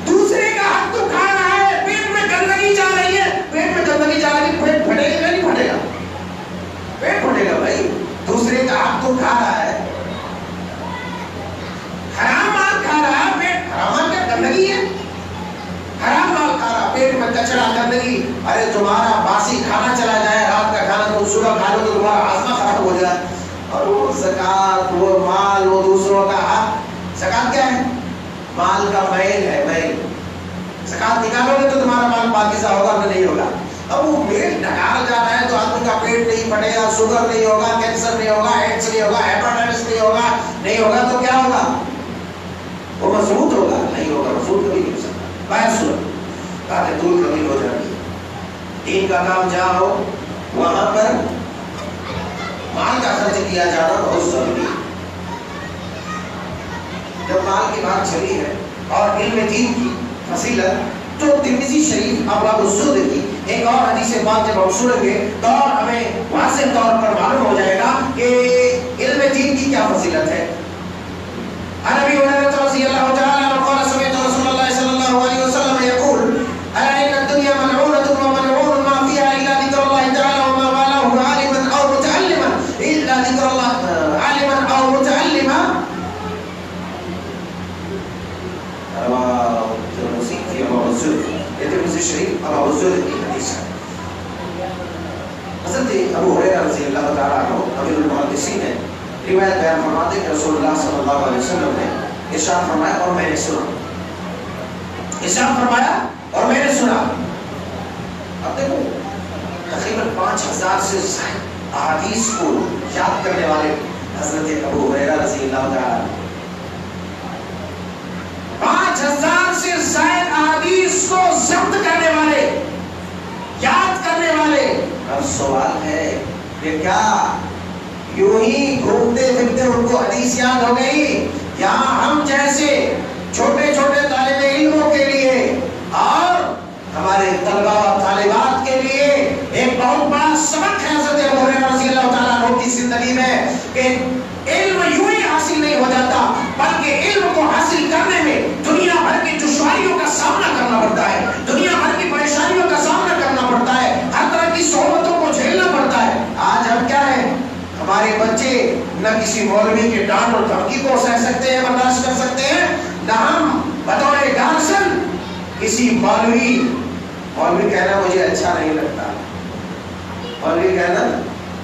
دوسرے کا حق تو کھا رہا ہے، پیٹ میں گندگی جا رہی ہے، پیٹ میں گندگی جا رہی ہے، پیٹ پھٹے گا نہیں پھٹے گا؟ پیٹ پھٹے گا بھائی، دوسرے کا حق تو کھا رہا ہے، حرام مال کھا رہا ہے، پیٹ حرام مال کیا گندگی ہے، حرام مال کھا رہا، پیٹ میں کچرا گندگی، ارے تمہارا باسی کھانا چلا جائے، رات کا کھانا تم صبح کھا لو تو تمہارا ہاضمہ خراب ہو جائے، اور وہ زکات، وہ مال، وہ دوسروں کا حق. زکات کیا ہے؟ مال کا میل ہے، میل. زکات نکالو گے تو تمہارا مال پاکیزہ ہوگا کہ نہیں ہوگا؟ اب وہ میل ڈھکال جا رہا ہے تو آدمی کا پیٹ نہیں پھٹے گا، شوگر نہیں ہوگا، کینسر نہیں ہوگا، ایڈس نہیں ہوگا، ہیپاٹائٹس نہیں ہوگا تو کیا ہوگا؟ وہ مضبوط ہوگا؟ نہیں ہوگا، مضبوط کبھی نہیں ہو سکتا. باہر سنو، باتیں دور کبھی ہو جائیں گی. دین کا کام جہاں ہو وہاں پر مال کا خرچ کیا جانا بہت ضروری ہے. جب مال کی بات چلی ہے اور علم دین کی فضیلت، تو ترمذی شریف ابواب الزہد کی ایک اور حدیث پاک جب ہم سنیں گے تو ہمیں واضح طور پر معلوم ہو جائے گا کہ علم دین کی کیا فضیلت ہے. عن ابی ہریرہ رضی اللہ تعالی عنہ قال سمعت رسول اللہ صلی اللہ علیہ وسلم یقول الا ان الدنيا ملعونة وملعون ما فيها الا ذكر الله تعالى وما والاه عالما او متعلما الا ذكر الله عالما او متعلما. شریف ابو الزہد کی حدیث ہے. حضرت ابو ہریرہ رضی اللہ تعالیٰ عنہ امیر المحدثین نے روایت بیان فرماتے کہ رسول اللہ صلی اللہ علیہ وسلم نے ارشاد فرمایا اور میں نے سنا. ارشاد فرمایا اور میں نے سنا. اب دیکھو تقریباً 5000 سے زائد احادیث کو یاد کرنے والے حضرت ابو ہریرہ رضی اللہ تعالیٰ عنہ، 5000 سے زائد احادیث کو ضبط کرنے والے، یاد کرنے والے. اب سوال ہے کہ کیا یوں ہی گھومتے پھرتے ان کو حدیث یاد ہو گئی، یا ہم جیسے چھوٹے چھوٹے طالب علموں کے لیے اور ہمارے طلبہ اور طالبات کے لیے ایک بہت بڑا سبق ہے حضرت ابو ہریرہ رضی اللہ تعالیٰ عنہ کی زندگی میں کہ علم یوں ہی حاصل نہیں ہو جاتا، بلکہ علم کو حاصل کرنے میں دنیا بھر کی دشواریوں کا سامنا کرنا پڑتا ہے، دنیا بھر کی پریشانیوں کا سامنا کرنا پڑتا ہے، ہر طرح کی صعوبتوں کو جھیلنا پڑتا ہے. آج ہم کیا ہیں، ہمارے بچے نہ کسی مولوی کے ڈانٹ اور دھمکی کو سہ سکتے ہیں، برداشت کر سکتے ہیں، نہ ہم بطور گارجن کسی مولوی کہنا مجھے اچھا نہیں لگتا، مولوی کہنا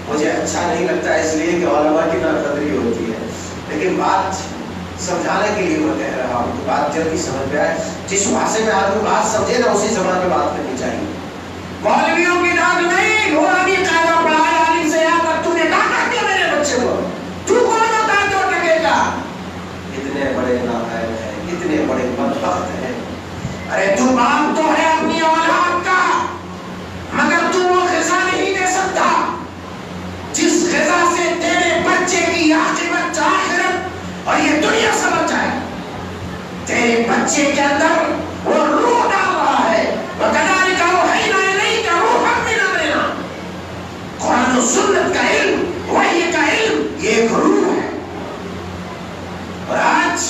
مجھے اچھا نہیں لگتا اس لیے کہ علماء کی ناقدری ہوتی ہے. لیکن بات سمجھانے کے لیے میں کہہ رہا ہوں کہ بات جلدی سمجھ میں آئے. جس بھاشے میں آدمی بات سمجھے نا اسی زبان میں بات کرنی چاہیے. مولویوں کی ڈانٹ نہیں، نورانی قاعدہ پڑھایا عالم سے یاد رکھ، تو نے ڈانٹا کیا میرے بچے کو، تو کون ہوتا ہے جو ٹکے گا. اتنے بڑے نااہل ہیں، اتنے بڑے بدبخت ہیں. ارے تو باپ تو ہے اپنی اولاد کا، مگر تو وہ غذا نہیں دے سکتا جس غذا سے تیرے بچے کی عاقبت آخرت اور یہ دنیا سمجھ جائے. تیرے بچے کے اندر وہ روح ڈال رہا ہے. وَكَذَلِكَ أَوْحَيْنَا إِلَيْكَ رُوحًا مِّنْ أَمْرِنَا. قرآن و سنت کا علم، وحی کا علم، یہ ایک روح ہے. اور آج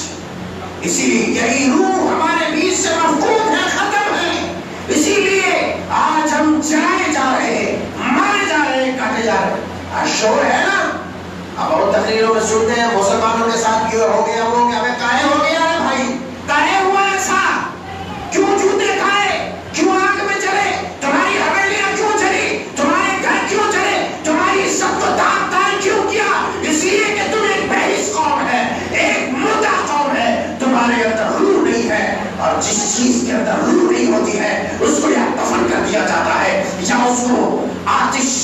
اسی یہی روح ہمارے بیچ سے مفقود ہے، ختم ہے. اسی لیے آج ہم جلائے جا رہے ہیں، مارے جا رہے ہیں، کاٹے جا رہے ہیں. شور ہے نا، اب اور تقریروں میں سنتے ہیں مسلمانوں کے ساتھ کیوں ہو گیا وہ کہ ہمیں کاہے ہو گیا ہے بھائی، کاہے ہوا ایسا، کیوں جوتے کھائے، کیوں آگ میں چلے، تمہاری حویلیاں کیوں چلی، تمہارے گھر کیوں چلے، تمہاری عزت کو داغ دار کیوں کیا؟ اس لیے کہ تم ایک بہیس قوم ہے، ایک مردہ قوم ہے، تمہارے اندر روح نہیں ہے. اور جس چیز کے اندر روح نہیں ہوتی ہے اس کو یا دفن کر دیا جاتا ہے یا اس کو آتش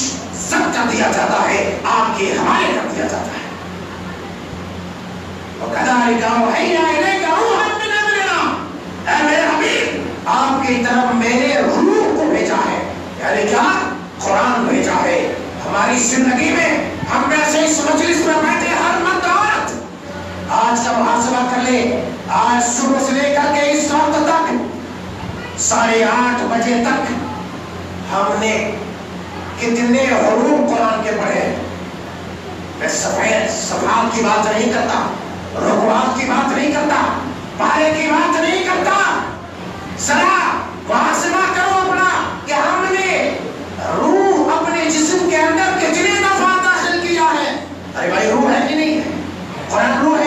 سب کر دیا جاتا ہے، آپ کے حوالے کر دیا جاتا ہے. وَكَذَلِكَ أَوْحَيْنَا إِلَيْكَ رُوحًا مِّنْ أَمْرِنَا. اے میرے حبیب، آپ کی طرف میں نے روح کو بھیجا ہے، یعنی کیا؟ قرآن بھیجا ہے. ہماری زندگی میں ہم ویسے اس مجلس میں بیٹھے ہر مرد عورت آج کا محاسبہ کر لے. آج صبح سے لے کر کے اس وقت تک 8:30 بجے تک ہم نے کتنے حروف قرآن کے پڑھے ہیں. میں سفید صفحات کی بات نہیں کرتا، رکوعات کی بات نہیں کرتا، پارے کی بات نہیں کرتا، ذرا محاسبہ کرو اپنا کہ ہم نے روح اپنے جسم کے اندر کتنے دفعہ داخل کیا ہے. ارے بھائی روح ہے کہ نہیں ہے؟ قرآن روح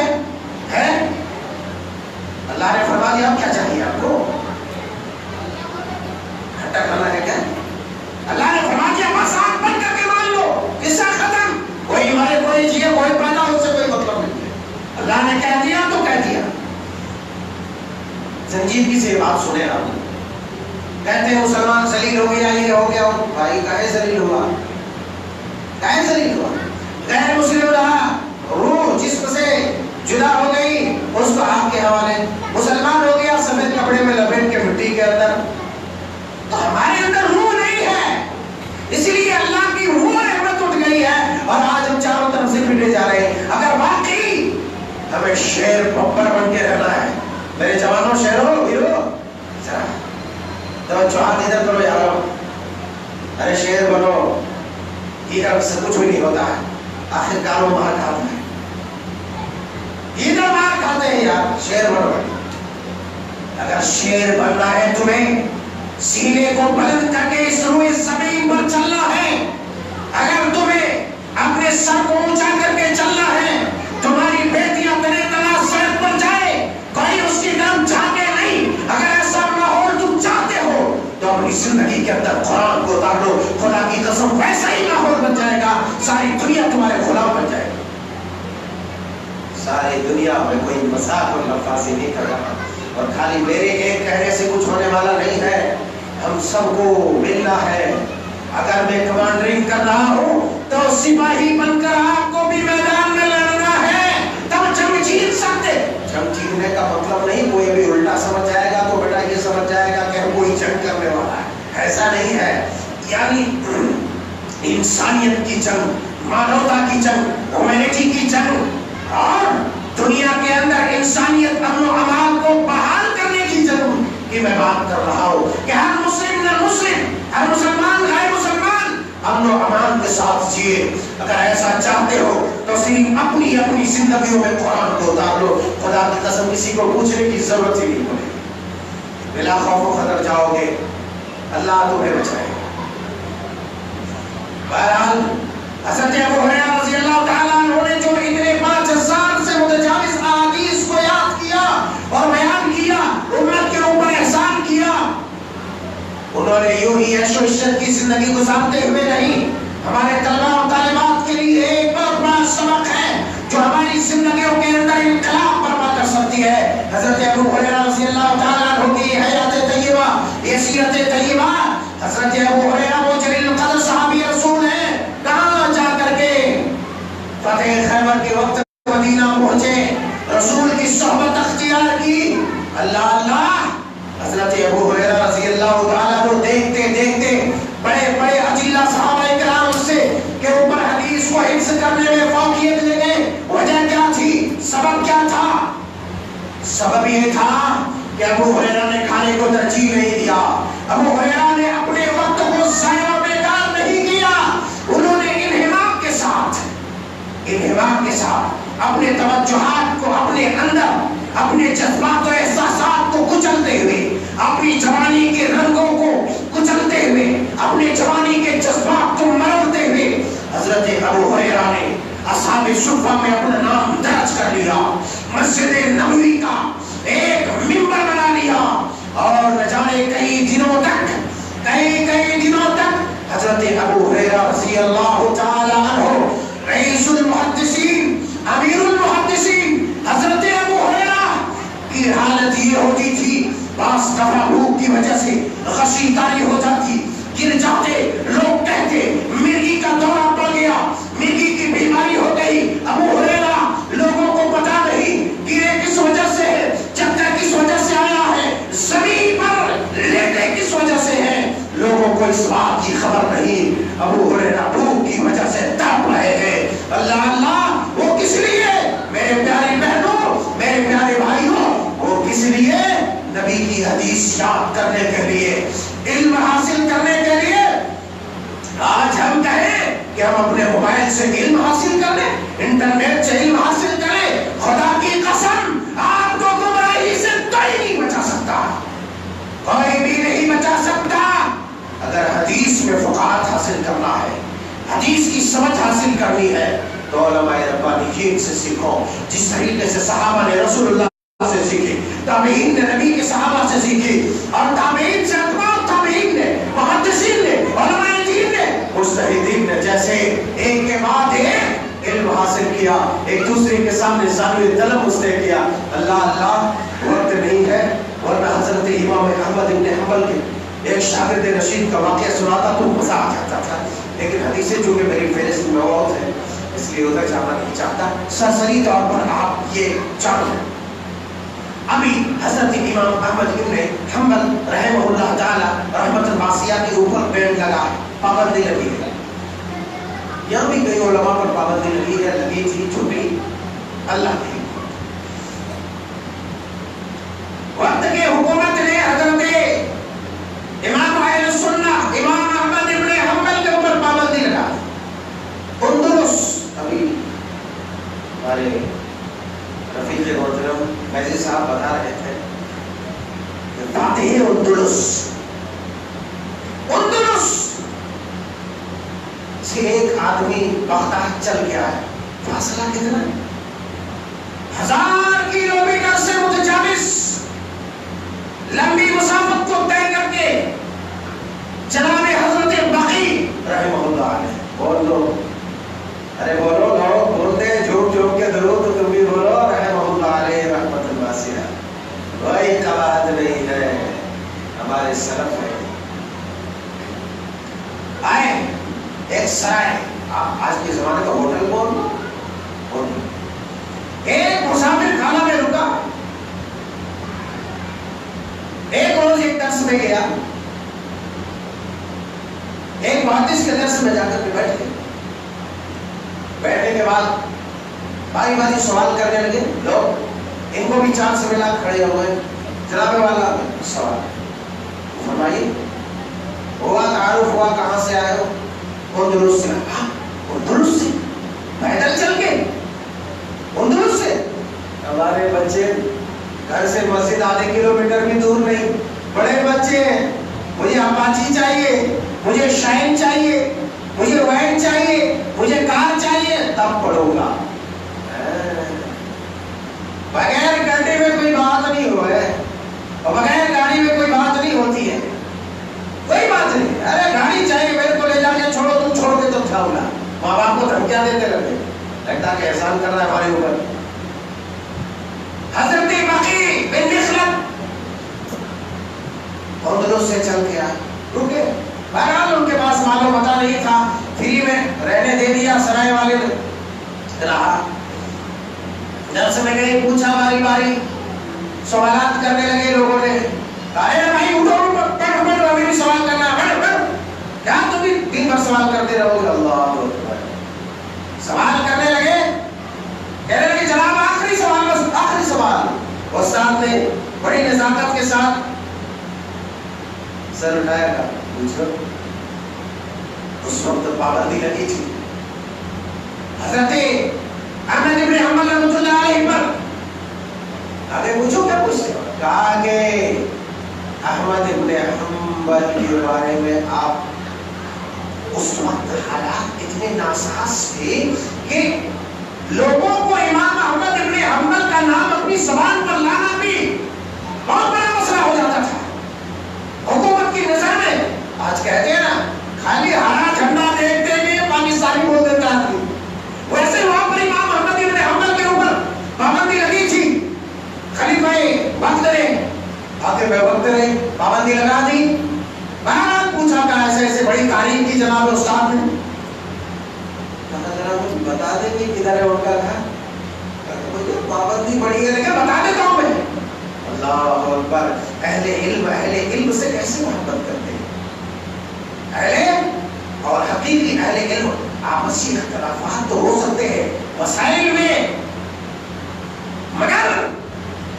ہے؟ اللہ نے فرما دیا اب کیا چاہیے آپ کو؟ کھٹا کھانا ہے کیا؟ اللہ نے فرما دیا بس آنکھ بند کر کے مان لو قصہ ختم. کوئی مرے کوئی جیے کوئی پیدا اس سے کوئی مطلب نہیں ہے. اللہ نے کہہ دیا تو کہہ دیا. سنجیدگی سے بات سنیں آپ. کہتے ہیں مسلمان ذلیل ہو گیا یہ ہو گیا. بھائی کہے ذلیل ہوا؟ کہے ذلیل ہوا؟ غیر مسلم رہا روح جسم سے جدا ہو گئی اس کو آپ کے حوالے. مسلمان ہو گیا سفید کپڑے میں لپیٹ کے مٹی کے اندر. تو ہمارے اندر روح نہیں ہے اس لیے اللہ کی روح رحمت اٹھ گئی ہے اور آج ہم چاروں طرف سے پھٹے جا رہے ہیں. اگر واقعی ہمیں شیر ببر بن کے رہنا ہے میرے جوانوں شیروں ہیرو ذرا توجہ ادھر کرو یارو. ارے شیر بنو ہیرو سے کچھ بھی نہیں ہوتا ہے. آخر کاروں مار کھاتا ہے ہیرو مار کھاتے ہیں یار. شیر بنو. اگر شیر بننا ہے تمہیں سینے کو بلند کر کے اس روئے زمین پر چلنا ہے. اگر تمہیں اپنے سر کو اونچا کر کے چلنا ہے تمہاری بیٹیاں تیرے تلا سڑک پر جائے کوئی اس کی طرف جھانکے نہیں. اگر ایسا ماحول تم چاہتے ہو تو اپنی زندگی کے اندر قرآن کو اتار لو. خدا کی قسم ویسا ہی ماحول بن جائے گا. ساری دنیا تمہارے غلام بن جائے گی. ساری دنیا میں کوئی مذاق اور لفاظی نہیں کر رہا اور خالی میرے ایک کہنے سے کچھ ہونے والا نہیں ہے. ہم سب کو ملنا ہے. اگر میں کمانڈرنگ کر رہا ہوں تو سپاہی بن کر آپ کو بھی میدان میں لڑنا ہے تب جنگ جیت سکتے. جنگ جیتنے کا مطلب نہیں کوئی بھی الٹا سمجھ جائے گا تو بیٹا یہ سمجھ جائے گا کہ ہم کوئی جنگ کرنے والا ہے. ایسا نہیں ہے. یعنی انسانیت کی جنگ مانوتا کی جنگ ہیومینٹی کی جنگ اور دنیا کے اندر انسانیت امن و امان کو بحال کرنے کی جنگ کی میں بات کر رہا ہوں کہ ہر مسلم نہ مسلم ہر مسلمان غیر مسلمان امن و امان کے ساتھ جیے. اگر ایسا چاہتے ہو تو صرف اپنی اپنی زندگیوں میں قرآن کو اتار لو. خدا کی قسم کسی کو پوچھنے کی ضرورت ہی نہیں پڑے. بلا خوف و خطر جاؤ گے اللہ تمہیں بچائے. بہرحال حضرت ابو ہریرہ رضی اللہ تعالیٰ عنہ نے جو اتنے 5000 سے متجاوز احادیث کو یاد کیا اور بیان کیا امت کے اوپر احسان کیا انہوں نے یوں ہی عیش و عشرت کی زندگی گزارتے ہوئے نہیں. ہمارے طلبہ اور طالبات کے لیے ایک بہت بڑا سبق ہے جو ہماری زندگیوں کے اندر انقلاب برپا کر سکتی ہے. حضرت ابو ہریرہ رضی اللہ تعالیٰ عنہ کی حیات طیبہ یہ سیرت طیبہ. حضرت ابو ہریرہ وہ جلیل القدر صحابی رسول ہیں. کہاں جا کر کے فتح خیبر کے وقت مدینہ پہنچے رسول کی صحبت اختیار کی. اللہ اللہ حضرت ابو ہریرہ رضی اللہ تعالیٰ کو دیکھتے دیکھتے بڑے بڑے اجلہ صحابہ کرام سے کے اوپر حدیث کو حفظ کرنے میں فوقیت لے گئے. وجہ کیا تھی؟ سبب کیا تھا؟ سبب یہ تھا کہ ابو ہریرہ نے کھانے کو ترجیح نہیں دیا. ابو ہریرہ نے اپنے وقت کو ضائع بیکار نہیں کیا. انہوں نے انہماک کے ساتھ اپنے توجہات کو اپنے اندر اپنے جذبات و احساسات کو کچلتے ہوئے اپنی جوانی کے رنگوں کو کچلتے ہوئے اپنے جوانی کے جذبات کو مروڑتے ہوئے حضرت ابو ہریرہ نے اصحاب صفہ میں اپنا نام درج کر لیا. مسجد نبوی کا ایک منبر بنا لیا اور نہ جانے کئی دنوں تک حضرت ابو ہریرہ رضی اللہ تعالی عنہ رئیس المحدثین امیر المحدثین حضرت ابو ہریرہ کی حالت یہ ہوتی تھی بعض دفعہ بھوک کی وجہ سے غشی تاری ہو جاتی گر جاتے. لوگ کہتے مرگی کا دورہ پڑ گیا مرگی کی بیماری ہو گئی. ابو ہریرہ لوگوں کو پتا نہیں گرے کس وجہ سے ہے چکر کس وجہ سے آیا ہے زمین پر لیٹے کس وجہ سے ہے لوگوں کو اس بات کی خبر نہیں. ابو ہریرہ بھوک کی وجہ سے تڑپ رہے ہیں. اللہ اللہ وہ کس لیے میرے پیارے بہنوں میرے پیارے بھائیوں وہ کس لیے نبی کی حدیث یاد کرنے کے لیے علم حاصل کرنے کے لیے. آج ہم کہیں کہ ہم اپنے موبائل سے علم حاصل کر لیں انٹرنیٹ سے علم حاصل کریں. خدا کی قسم آپ کو گمراہی سے کوئی نہیں بچا سکتا. کوئی بھی نہیں بچا سکتا. اگر حدیث میں فقاہت حاصل کرنا ہے، حدیث کی سمجھ حاصل کرنی ہے، تو علماء ربانیین سے سیکھو، جس طریقے سے صحابہ نے رسول اللہ سے سیکھی، تابعین نے نبی کے صحابہ سے سیکھی، اور تابعین سے اتباع تابعین نے، محدثین نے، علماء دین نے، مجتہدین نے، جیسے ایک کے بعد ایک علم حاصل کیا، ایک دوسرے کے سامنے ثانوی طلب اس نے کیا. اللہ اللہ وقت نہیں ہے، ورنہ حضرت امام احمد بن حنبل کے ایک شاگرد رشید کا واقعہ سناتا تو مزہ آ جاتا تھا، لیکن حدیثیں چونکہ میری فہرست میں بہت ہے اس لیے ادھر جانا نہیں چاہتا. سرسری طور پر آپ یہ جانو، ابھی حضرت امام احمد بن حنبل رحمہ اللہ تعالی رحمت الواسعہ کے اوپر بین لگا، پابندی لگی ہے. یہاں بھی کئی علماء پر پابندی لگی ہے، لگی تھی چھوٹی اللہ کی. وقت کے حکومت نے حضرت امام اہل سنہ امام احمد بن حنبل کے اوپر پابندی لگا. اندلس، ابھی ہمارے رفیق محترم فیضی صاحب بتا رہے تھے کہ فاتح اندلس سے ایک آدمی بغداد چل گیا ہے. فاصلہ کتنا ہے؟ 1000 کلومیٹر سے متجاوز لمبی مسافت کو طے کر کے جناب حضرت باقی رحمہ اللہ علیہ. بول دو، ارے بولو، لوگ بولتے ہیں جھوٹ جھوٹ کے درود، تو تم بھی بولو رحمہ اللہ علیہ رحمت الواسعہ. کوئی قواعد نہیں ہے، ہمارے سلف ہے. آئے ایک سرائے، آپ آج کے زمانے کا ہوٹل بول، ایک مسافر خانہ میں رکا. ایک روز ایک درس میں گیا، ایک محدث کے درس میں جا کر کے بیٹھ گئے. بیٹھنے کے بعد باری باری سوال کرنے لگے لوگ. ان کو بھی چانس ملا، کھڑے ہوئے. جناب والا سوال فرمائیے، ہوا تعارف ہوا، کہاں سے آئے ہو؟ اندلس سے. اندلس سے؟ پیدل چل کے اندلس سے؟ ہمارے بچے گھر سے مسجد آدھے کلومیٹر بھی دور نہیں، بڑے بچے ہیں. مجھے اپاچی چاہیے، مجھے شائن چاہیے، مجھے وین چاہیے، مجھے کار چاہیے، تب پڑھوں گا. بغیر گاڑی میں کوئی بات نہیں ہو ہے، اور بغیر گاڑی میں کوئی بات نہیں ہوتی ہے. کوئی بات نہیں، ارے گاڑی چاہیے میرے کو لے جا کے چھوڑو، تم چھوڑ کے تو کھاؤ نا. ماں باپ کو دھمکیاں دیتے رہتے، لگتا کہ احسان کر رہا ہے ہمارے اوپر. حضرت باقی بن مخلد اندلس سے چل گیا، رکے. بہرحال ان کے پاس معلوم پتہ نہیں تھا، فری میں رہنے دے دیا سرائے والے نے. رہا درس میں گئے، پوچھا باری باری، سوالات کرنے لگے لوگوں نے. کہا بھائی اٹھو، پڑھو، ابھی بھی سوال کرنا ہے، پڑھو. کیا تم بھی دن بھر سوال کرتے رہو گے؟ اللہ اکبر. سوال کرنے لگے، کہنے لگے جناب آخری سوال، بس آخری سوال. استاد نے بڑی نزاکت کے ساتھ سر اٹھایا گا، پوچھو. اس وقت پابندی لگی تھی حضرت احمد بن حنبل رحمۃ اللہ علیہ پر. آگے پوچھو، کیا پوچھتے ہو؟ کہا کہ احمد بن حنبل کے بارے میں آپ اس وقت حالات اتنے ناساز تھے کہ لوگوں کو امام احمد بن حنبل کا نام اپنی زبان پر لانا بھی بہت بڑا مسئلہ ہو جاتا تھا حکومت کی نظر میں. آج کہتے ہیں نا، خالی ہرا جھنڈا دیکھتے ہوئے پاکستانی بول دیتا ہے. ویسے وہاں پر امام احمد بن حنبل کے اوپر پابندی لگی تھی. خلیفہ وقت نے آگے بے وقت نے پابندی لگا دی. بہرحال پوچھا کہ ایسے ایسے بڑی تعلیم کی جناب استاد نے. بتا دیں گے کدھر ہے ان کا گھر؟ پابندی بڑی ہے لیکن بتا دیتا ہوں میں. اللہ اکبر. اہل علم سے کیسے محبت کرتے ہیں. اہل اور حقیقی اہل علم آپسی اختلافات تو ہو سکتے ہیں مسائل میں، مگر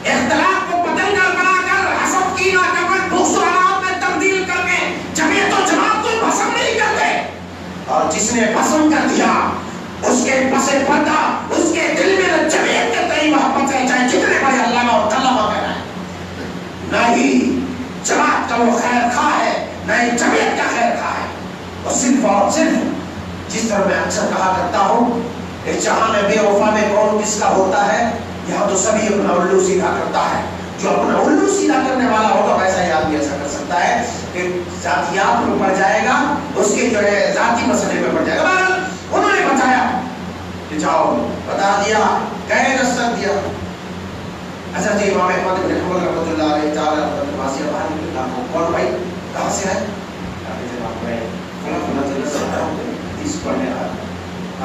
اختلاف کو پتنگا بنا کر، حسد کی ناکبت، بغض و عداوت میں تبدیل کر کے جمعیت و جماعت کو پسند نہیں کرتے. اور جس نے پسند کر دیا اس کے پس پردہ، اس کے دل میں نہ جمعیت کے تئیں محبت ہے، چاہے جتنے بڑے علامہ اور طلبہ کہنا ہے، نہ ہی جماعت اور صرف جس طرح میں اکثر کہا کرتا ہوں کہ جہاں میں بے وفا میں کون کس کا ہوتا ہے، یہاں تو سبھی اپنا الو سیدھا کرتا ہے. جو اپنا الو سیدھا کرنے والا ہوگا ویسا ہی آدمی ایسا کر سکتا ہے کہ ذاتیات میں پڑ جائے گا، اس کے جو ہے ذاتی مسئلے میں پڑ جائے گا. انہوں نے بتایا کہ جاؤ، بتا دیا، گئے دستک دیا. حضرت امام احمد بن حنبل رحمۃ اللہ علیہ تعالی واسع بھائی کو کون بھائی کہاں سے ہے؟ حدیث پڑھنے آیا.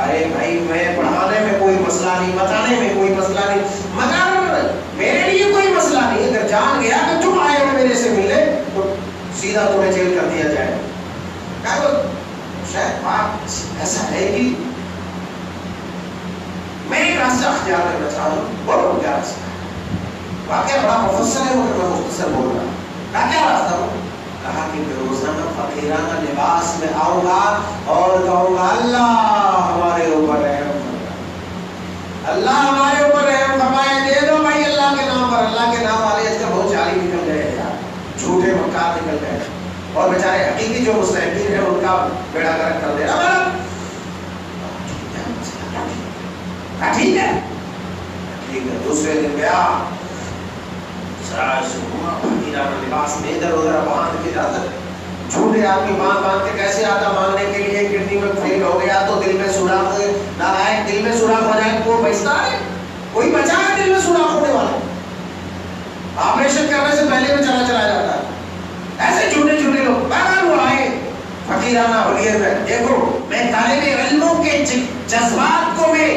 ارے بھائی میں پڑھانے میں کوئی مسئلہ نہیں، بتانے میں کوئی مسئلہ نہیں، مگر میرے لیے کوئی مسئلہ نہیں. اگر جان گیا کہ تم آئے ہو میرے سے ملے تو سیدھا تمہیں جیل کر دیا جائے. شاید بات ایسا ہے کہ میں ایک راستہ اختیار کرنا چاہ رہا ہوں. بولو کیا راستہ ہے؟ واقعہ بڑا مفصل ہے مگر میں مختصر بول رہا ہوں. کیا راستہ ہو؟ کہا کہ میں روزانہ فقیرانہ لباس میں آؤں گا اور کہوں گا اللہ ہمارے اوپر رحم فرمائے، اللہ ہمارے اوپر رحم فرمائے، دے دو بھائی اللہ کے نام پر. اللہ کے نام والے اس کا بہت جعلی نکل گئے یار، جھوٹے مکار نکل گئے، اور بیچارے حقیقی جو مستحقین ہیں ان کا بیڑا گرک کر دے رہا. ٹھیک ہے ٹھیک ہے. دوسرے دن گیا لباس میں ادھر ادھر باندھ کے جاتا، جھوٹے آدمی باندھ کے کیسے آتا مانگنے کے لیے. کڈنی میں فیل ہو گیا تو دل میں سوراخ، نالائق دل میں سوراخ ہو جائے تو بچتا ہے؟ کوئی بچا ہے دل میں سوراخ ہونے والا؟ آپریشن کرنے سے پہلے میں چلا جاتا ہے. ایسے جھوٹے جھوٹے لوگ بہرحال وہ آئے فقیرانہ حلیت میں. دیکھو میں طالب علموں کے جذبات کو میں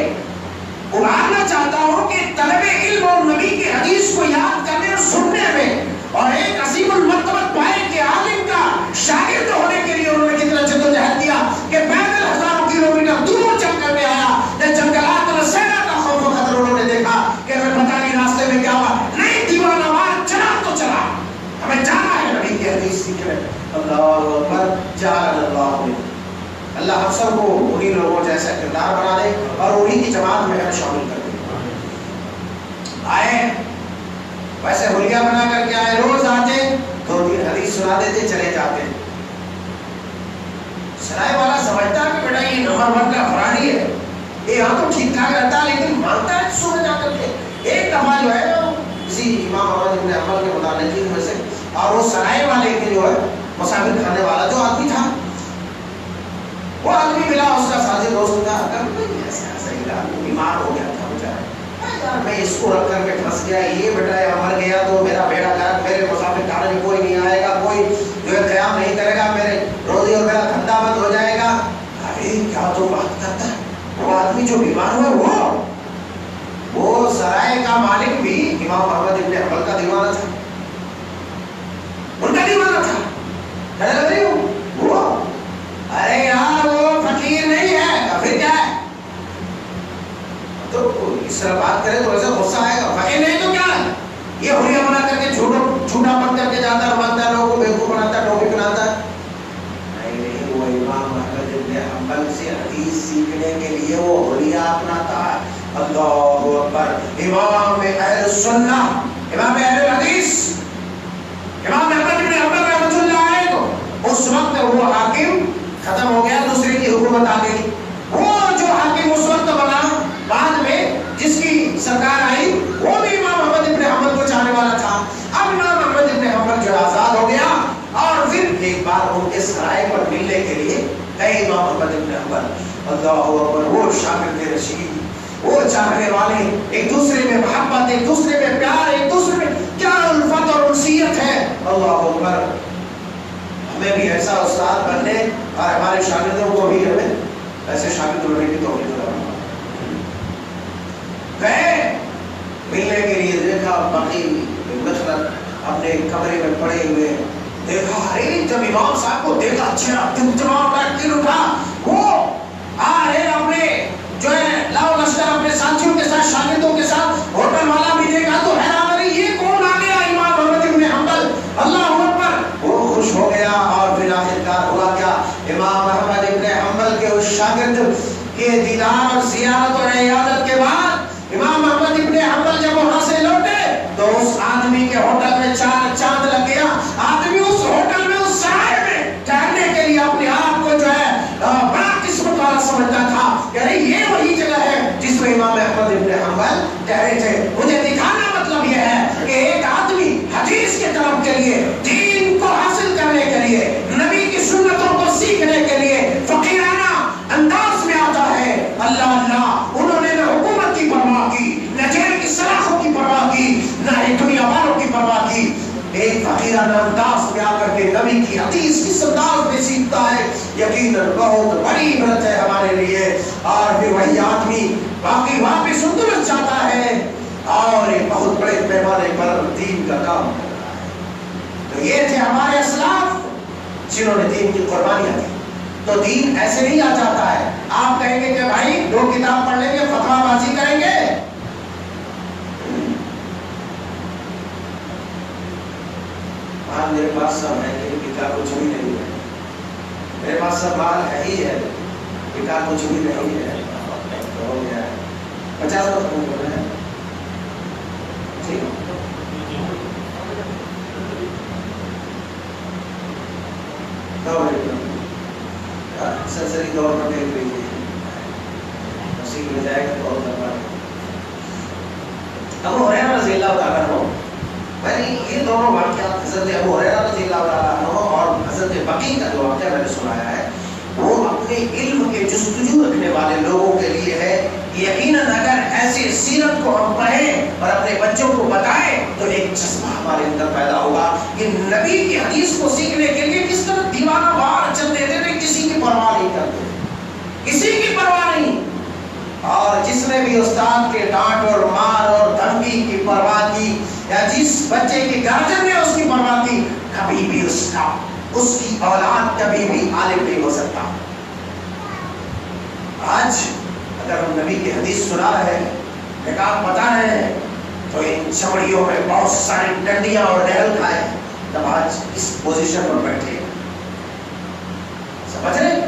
ابھارنا چاہتا ہوں کہ طلب علم اور نبی کی حدیث کو یاد کرنے اور سننے میں، اور ایک عظیم المرتبت پائے کہ عالم کا شاگرد ہونے کے لیے انہوں نے کتنا جدوجہد کیا کہ پیدل ہزاروں کلومیٹر دور چل کر میں آیا. جنگلات اور صحرا کا خوف و خطر انہوں نے دیکھا کہ ہمیں پتہ نہیں راستے میں کیا ہوا. نہیں دیوانہ وار چلا تو چلا، ہمیں جانا ہے نبی کی حدیث سیکھنے. اللہ اکبر. جعل اللہ، اللہ ہم سب کو انہی لوگوں جیسا کردار بنا دے اور انہی کی جماعت میں ہمیں شامل کر دے. آئے ویسے حلیہ بنا کر کے آئے، روز آتے 2-3 حدیث سنا دیتے چلے جاتے. سرائے والا سمجھتا کہ بیٹا یہ نمبر 1 کا افرادی ہے، یہ یہاں تو ٹھیک ٹھاک رہتا ہے لیکن مانتا ہے سو میں جا کر کے. ایک دفعہ جو ہے کسی امام احمد بن حنبل کے متعلقین میں سے، اور وہ سرائے والے کے جو ہے مسافر کھانے والا جو آدمی تھا، وہ آدمی ملا، اس کا ساتھی دوست تھا، بیمار ہو گیا تھا بیچارہ. میں اس کو رکھ کر کے پھنس گیا، یہ بیٹا مر گیا تو میرا بیڑا گرک، میرے مسافر کھانے میں کوئی نہیں آئے گا، کوئی جو ہے قیام نہیں کرے گا، میرے روزی اور میرا دھندا بند ہو جائے گا. ارے کیا تو بات کرتا ہے؟ وہ آدمی جو بیمار ہوا وہ سرائے کا مالک بھی امام احمد بن حنبل کا دیوانہ تھا، ان کا دیوانہ تھا. وہ ارے یار وہ فقیر نہیں ہے، پھر کیا ہے؟ تو اس طرح بات کرے تو ایسا غصہ آئے گا. فقیر نہیں تو کیا ہے؟ یہ حلیہ بنا کر کے جھوٹا بن کر کے جاتا ہے، مانتا ہے، لوگوں کو بیوقوف بناتا ہے، ٹوپی پہناتا ہے. نہیں، وہ امام احمد بن حنبل سے حدیث سیکھنے کے لیے وہ حلیہ اپناتا ہے. اللہ اکبر. امام اہل سنہ، امام اہل حدیث، امام احمد بن حنبل رحمۃ اللہ علیہ کو اس وقت وہ حاکم ختم ہو گیا، دوسرے کی حکومت آ گئی. وہ جو حاکم اس وقت بنا بعد میں جس کی سرکار آئی، وہ بھی امام احمد بن حنبل کو چاہنے والا تھا. اب امام احمد بن حنبل جو آزاد ہو گیا اور پھر ایک بار ان کے سرائے پر ملنے کے لیے گئے امام احمد بن حنبل. اللہ اکبر. وہ شاگرد رشید، وہ چاہنے والے، ایک دوسرے میں محبت، ایک دوسرے میں پیار، ایک دوسرے میں کیا الفت اور انسیت ہے. اللہ اکبر. ہمیں بھی ایسا استاد بننے اور ہمارے شاگردوں کو بھی ہمیں ایسے شاگرد ہونے کی توفیق عطا فرمائے. گئے ملنے کے لیے، دیکھا باقی مثلاً اپنے کمرے میں پڑے ہوئے، دیکھا ارے جب امام صاحب کو دیکھا اچھا دل اٹھا. وہ آ رہے اپنے جو ہے لاؤ لشکر اپنے ساتھیوں کے ساتھ، شاگردوں کے ساتھ. ہوٹل والا بھی دیکھا تو حیران رہی، یہ کون آ گیا؟ امام احمد بن حنبل. اللہ اکبر. وہ خوش ہو گیا اور پھر آخرکار ہوا کیا؟ امام احمد بن حنبل کے اس شاگرد کے دیدار اور زیارت اور عیادت کے بعد امام احمد بن حنبل جب وہاں سے لوٹے تو اس آدمی کے ہوٹل میں 4 چاند لگ گیا. آدمی اس ہوٹل میں، اس سرائے میں ٹھہرنے کے لیے اپنے آپ کو جو ہے کہہ رہے تھے مجھے دکھانا مطلب یہ ہے کہ ایک آدمی حدیث کے طلب کے لیے، دین کو حاصل کرنے کے لیے، نبی کی سنتوں کو سیکھنے کے لیے فقیرانہ انداز میں آتا ہے، اللہ اللہ انہوں نے نہ حکومت کی پرواہ کی، نہ جیل کی سلاخوں کی پرواہ کی، نہ ہی دنیا والوں کی پرواہ کی، ایک فقیرانہ انداز میں آ کر کے نبی کی حدیث کی انداز میں سیکھتا ہے، یقیناً بہت بڑی عبرت ہے ہمارے لیے۔ اور پھر وہی آدمی باقی واپس اندلس جاتا ہے اور ایک بہت بڑے پیمانے پر دین کا کام کرتا ہے۔ تو یہ تھے ہمارے اسلاف جنہوں نے دین کی قربانیاں دی۔ تو دین ایسے نہیں آ جاتا ہے، آپ کہیں گے کہ بھائی 2 کتاب پڑھ لیں گے فتویٰ بازی کریں گے، میرے پاس سب ہے لیکن پتا کچھ بھی نہیں ہے، میرے پاس سب مال ہے ہی ہے، پتا کچھ بھی نہیں ہے، تو ہو گیا ہے 50 ختم کر رہے ہیں، ٹھیک سرسری دور پر دیکھ رہی ہے اسی کے بجائے بہت لمبا ابو ہریرہ رضی اللہ تعالیٰ عنہ، میں نے یہ دونوں واقعات حضرت ابو ہریرہ رضی اللہ تعالیٰ عنہ اور حضرت بقی کا جو واقعہ میں نے سنایا ہے وہ اپنے علم کے جستجو رکھنے والے لوگوں کے لیے ہے۔ یقیناً اگر ایسی سیرت کو ہم پڑھیں اور اپنے بچوں کو بتائیں تو ایک جذبہ ہمارے اندر پیدا ہوگا کہ نبی کی حدیث کو سیکھنے کے لیے کس طرح دیوانہ وار چل دیتے تھے، کسی کی پرواہ نہیں کرتے، کسی کی پرواہ نہیں۔ اور جس نے بھی استاد کے ڈانٹ اور مار اور دھمکی کی پرواہ کی یا جس بچے کی گردن نے اس کی پرواہ کی، کبھی بھی اس کی اولاد کبھی بھی عالم نہیں ہو سکتا۔ آج اگر ہم نبی کی حدیث سنا رہے ہیں، نکاح بتا رہے ہیں، تو ان چمڑیوں میں بہت ساری ڈنڈیاں اور ڈہل کھائے تب آج اس پوزیشن پر بیٹھے، سمجھ رہے؟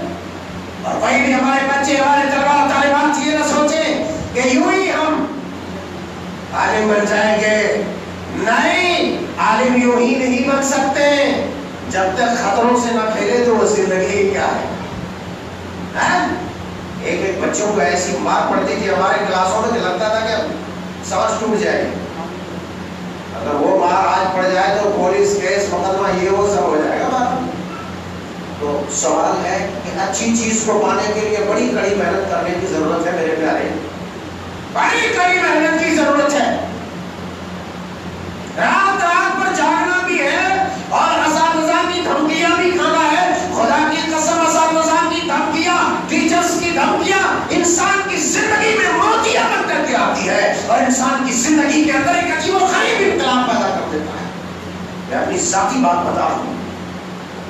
اور وہی بھی ہمارے بچے، ہمارے طلباء طالبات یہ نہ سوچیں کہ یوں ہی ہم عالم بن جائیں گے، نہیں، عالم یوں ہی نہیں بن سکتے جب تک خطروں سے نہ کھیلے تو وہ زندگی کیا ہے؟ ایک بچوں کو ایسی مار پڑتی تھی ہمارے کلاسوں میں کہ لگتا تھا کہ سانس ٹوٹ جائے گی، اگر وہ مار آج پڑ جائے تو پولیس کیس مقدمہ یہ وہ سب ہو جائے گا بعد۔ تو سوال ہے کہ اچھی چیز کو پانے کے لیے بڑی کڑی محنت کرنے کی ضرورت ہے میرے پیارے، بڑی کڑی محنت کی ضرورت ہے، رات رات پر جاگنا بھی ہے اور اساتذہ کی دھمکیاں بھی کھانا ہے۔ خدا کی قسم اساتذہ کی دھمکیاں، ٹیچرز کی دھمکیاں انسان کی زندگی میں موتیاں بن کر کے آتی ہے اور انسان کی زندگی کے اندر ایک عجیب و غریب انقلاب پیدا کر دیتا ہے۔ میں اپنی ذاتی بات بتا رہا ہوں،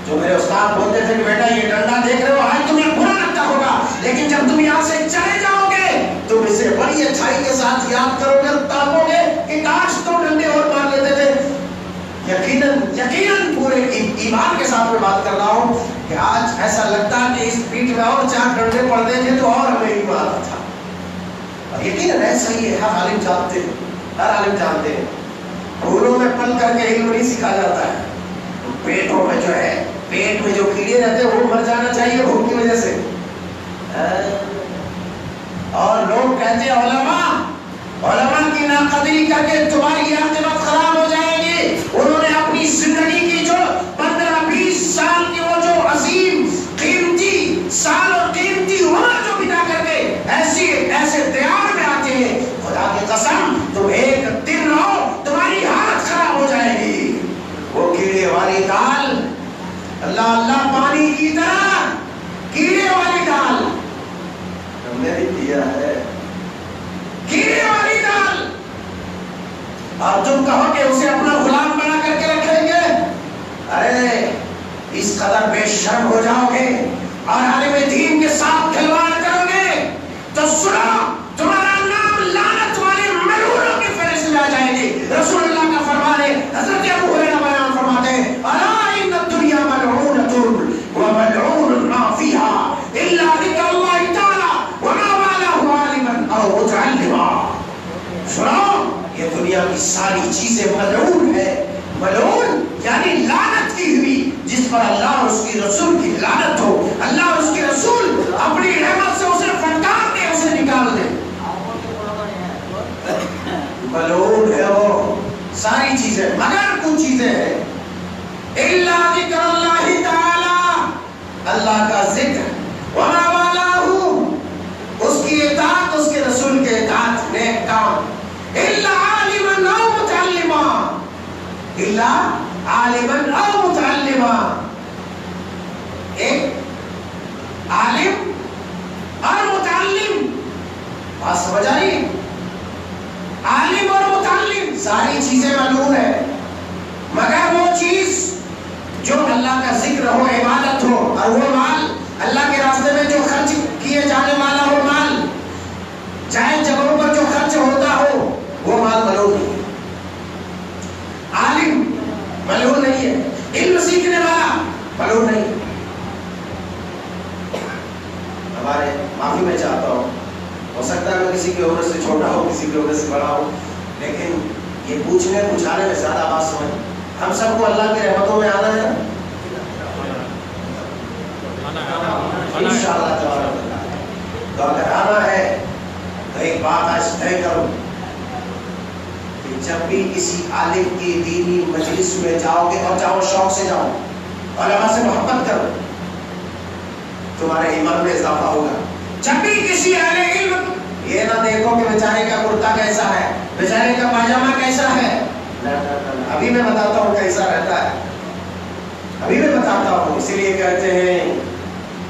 جو میرے استاد بولتے تھے کہ بیٹا یہ ڈنڈا دیکھ رہے ہو آج تمہیں برا لگتا ہوگا، لیکن جب تم یہاں سے چلے جاؤ گے تم اسے بڑی اچھائی کے ساتھ یاد کرو گے، تاکو گے کہ کاش 2 ڈنڈے اور مار لیتے تھے۔ یقیناً پورے ایمان کے ساتھ میں بات کر رہا ہوں کہ آج ایسا لگتا ہے کہ اس پیٹ میں اور 4 ڈنڈے پڑتے تھے تو اور ہمیں ایمان آتا تھا۔ اور یقیناً ایسا ہی ہے، ہر عالم جانتے ہیں، ہر عالم جانتے ہیں، پھولوں میں پل کر کے علم نہیں سکھا جاتا ہے، پیٹوں میں جو ہے، پیٹ میں جو کیڑے رہتے ہیں وہ مر جانا چاہیے بھوک کی وجہ سے۔ اور لوگ کہتے ہیں علماء کی ناقدری کر کے تمہاری عاقبت خراب ہو جائے گی۔ انہوں نے اپنی زندگی کی جو 15-20 سال کی وہ جو عظیم قیمتی سال اور قیمتی عمر جو بتا کر کے ایسے دیار میں آتے ہیں، خدا کی قسم تم ایک دن رہو تمہاری حالت خراب ہو جائے گی۔ وہ کیڑے والی دال، اللہ اللہ پانی کی طرح کیڑے والی دال ہم نے بھی دیا ہے، کیڑے والی دال، اور تم کہو کہ اسے اپنا غلام بنا کر کے رکھیں گے؟ ارے اس قدر بے شرم ہو جاؤ گے اور عالم دین کے ساتھ کھلواڑ کرو گے تو سنو تمہارا نام لعنت والے ملعونوں کی فہرست میں آ جائے گی۔ رسول اللہ کا فرمان ہے، حضرت ابو ہریرہ بیان فرماتے ہیں، الا ان الدنیا ملعونۃ وملعون ما فیها الا ذکر اللہ تعالی وما والاه عالما او متعلما۔ سنو یہ دنیا کی ساری چیزیں ملعون ہے، ملعون یعنی لعنت کی ہوئی، جس پر اللہ اور اس کی رسول کی لعنت ہو، اللہ اور اس کی رسول اپنی رحمت سے اسے پھٹکار دے، اسے نکال دے۔ ملعون ہے وہ ساری چیزیں مگر کچھ چیزیں ہیں الا ذکر اللہ تعالی اللہ کا ذکر وما والاه اس کی اطاعت اس کے رسول کے اطاعت نیک کام الا عالما او متعلما الا عالما او متعلما ایک عالم اور متعلم بات سمجھ آئی عالم اور متعلم ساری چیزیں ملعون ہے مگر وہ چیز جو اللہ کا ذکر ہو عبادت ہو اور وہ مال اللہ کے راستے میں جو خرچ کیے جانے والا ہو مال جائز جگہوں پر جو خرچ ہوتا ہو وہ مال ملعون نہیں ہے عالم ملعون نہیں ہے علم سیکھنے والا ملعون نہیں ہے ہمارے معافی میں چاہتا ہوں ہو سکتا ہے میں کسی کی عمر سے چھوٹا ہو کسی کی عمر سے بڑا ہو لیکن یہ پوچھنے پوچھانے میں زیادہ بات سمجھ ہم سب کو اللہ کی رحمتوں میں آنا ہے انشاءاللہ تبارک اللہ تو اگر آنا ہے تو ایک بات آج طے کرو کہ جب بھی کسی عالم کی دینی مجلس میں جاؤ گے اور جاؤ شوق سے جاؤ علماء سے محبت کرو تمہارے ایمان میں اضافہ ہوگا جب بھی کسی اہل علم یہ نہ دیکھو کہ بیچارے کا کرتا کیسا ہے بیچارے کا پاجامہ کیسا ہے ابھی میں بتاتا ہوں کیسا رہتا ہے ابھی میں بتاتا ہوں اسی لیے کہتے ہیں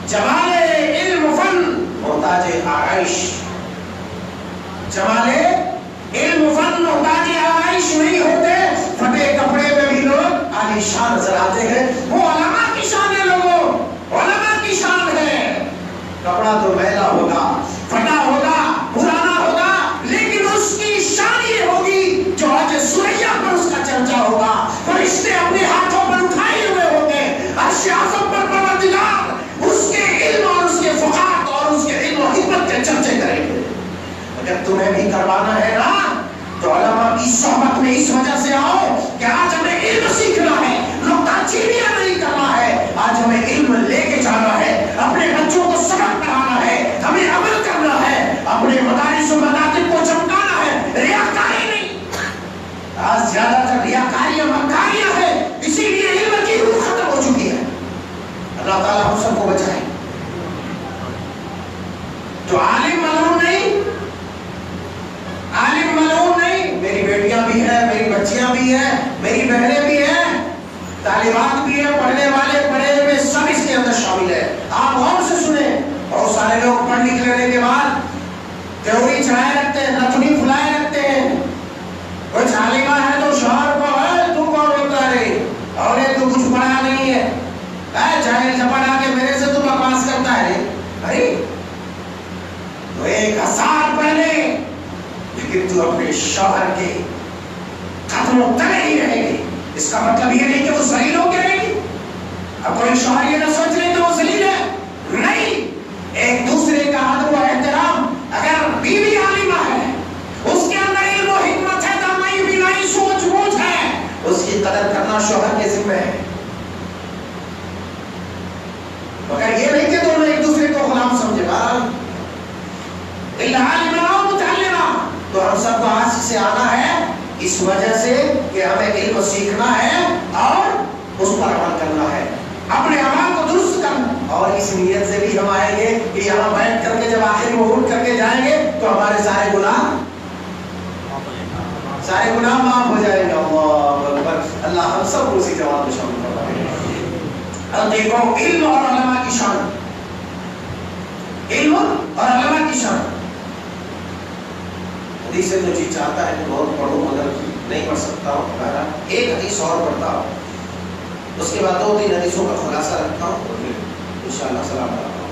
جمال علم فن محتاج آرائش جمال علم فن محتاج آرائش نہیں ہوتے پھٹے کپڑے میں بھی لوگ عالیشان نظر آتے ہیں وہ علماء کی شان ہے لوگوں علماء کی شان ہے کپڑا تو میلا ہوگا پھٹا ہوگا پرانا ہوگا لیکن اس کی شان یہ ہوگی جو آج سوریا پر اس کا چرچا ہوگا فرشتے اپنے ہاتھوں پر اٹھائے ہوئے ہوتے عرش اعظم پر پروردگار اس کے علم اور اس کے فقاہت اور اس کے علم و حکمت کے چرچے کریں گے اگر تمہیں بھی کروانا ہے نا تو علماء کی صحبت میں اس وجہ سے آؤ کہ آج ہمیں علم سیکھنا ہے نقطہ چینیاں نہیں کرنا ہے آج ہمیں علم لے کے جانا ہے اپنے بچوں کو سبق پڑھانا ہے ہمیں عمل کرنا ہے اپنے مدارس و مکاتب کو چمکانا ہے ریاکاری نہیں آج زیادہ تر ریاکاریاں مکاریاں ہیں اسی لیے علم کی روح ختم ہو چکی ہے اللہ تعالیٰ ہم سب کو بچائے تو عالم ملعون نہیں عالم ملعون نہیں میری بیٹیاں بھی ہیں میری بچیاں بھی ہیں میری بہنیں بھی ہیں طالبات بھی ہیں پڑھنے والے پڑھے ہوئے سب اس کے اندر شامل ہے آپ غور سے سنیں بہت سارے لوگ پڑھ لکھ لینے کے بعد تیوری چڑھائے رکھتے ہیں نتنی پھلائے رکھتے ہیں کچھ عالمہ ہے تو شوہر کو ہے تو کون ہوتا ہے اور یہ تو کچھ پڑھا نہیں ہے جاہل جپڑ آ کے میرے سے تو بکواس کرتا ہے ارے تو 1000 پہلے لیکن تو اپنے شوہر کے قدموں تلے ہی رہے گی اس کا مطلب یہ نہیں کہ وہ ذلیل ہو کے رہے گی اب کوئی شوہر یہ نہ سوچ رہے تو وہ ذلیل ہے نہیں ایک دوسرے کا ادب و احترام اگر بیوی عالمہ ہے اس کے اندر علم و حکمت ہے دانائی بینائی سوچ بوجھ ہے اس کی قدر کرنا شوہر کے ذمہ ہے مگر یہ نہیں کہ دونوں ایک دوسرے کو غلام سمجھے الا عالما او متعلما تو ہم سب کو آج سے آنا ہے اس وجہ سے کہ ہمیں علم سیکھنا ہے اور اس پر عمل کرنا ہے اپنے عمل کو درست کرنا اور اس نیت سے بھی ہم آئیں گے کہ یہاں بیٹھ کر کے جب آخری وعود کر کے جائیں گے تو ہمارے سارے گناہ معاف ہو جائیں گے اللہ اکبر اللہ ہم سب کو اسی جواب میں شامل کرائے اب دیکھو علم اور علماء کی شان علم اور علماء کی شان حدیث سے جو چیز چاہتا ہے کہ بہت پڑھوں مگر نہیں پڑھ سکتا ہوں ایک حدیث اور پڑھتا ہوں اس کے بعد 2-3 حدیثوں کا خلاصہ رکھتا ہوں اور پھر انشاءاللہ سلام کرتا ہوں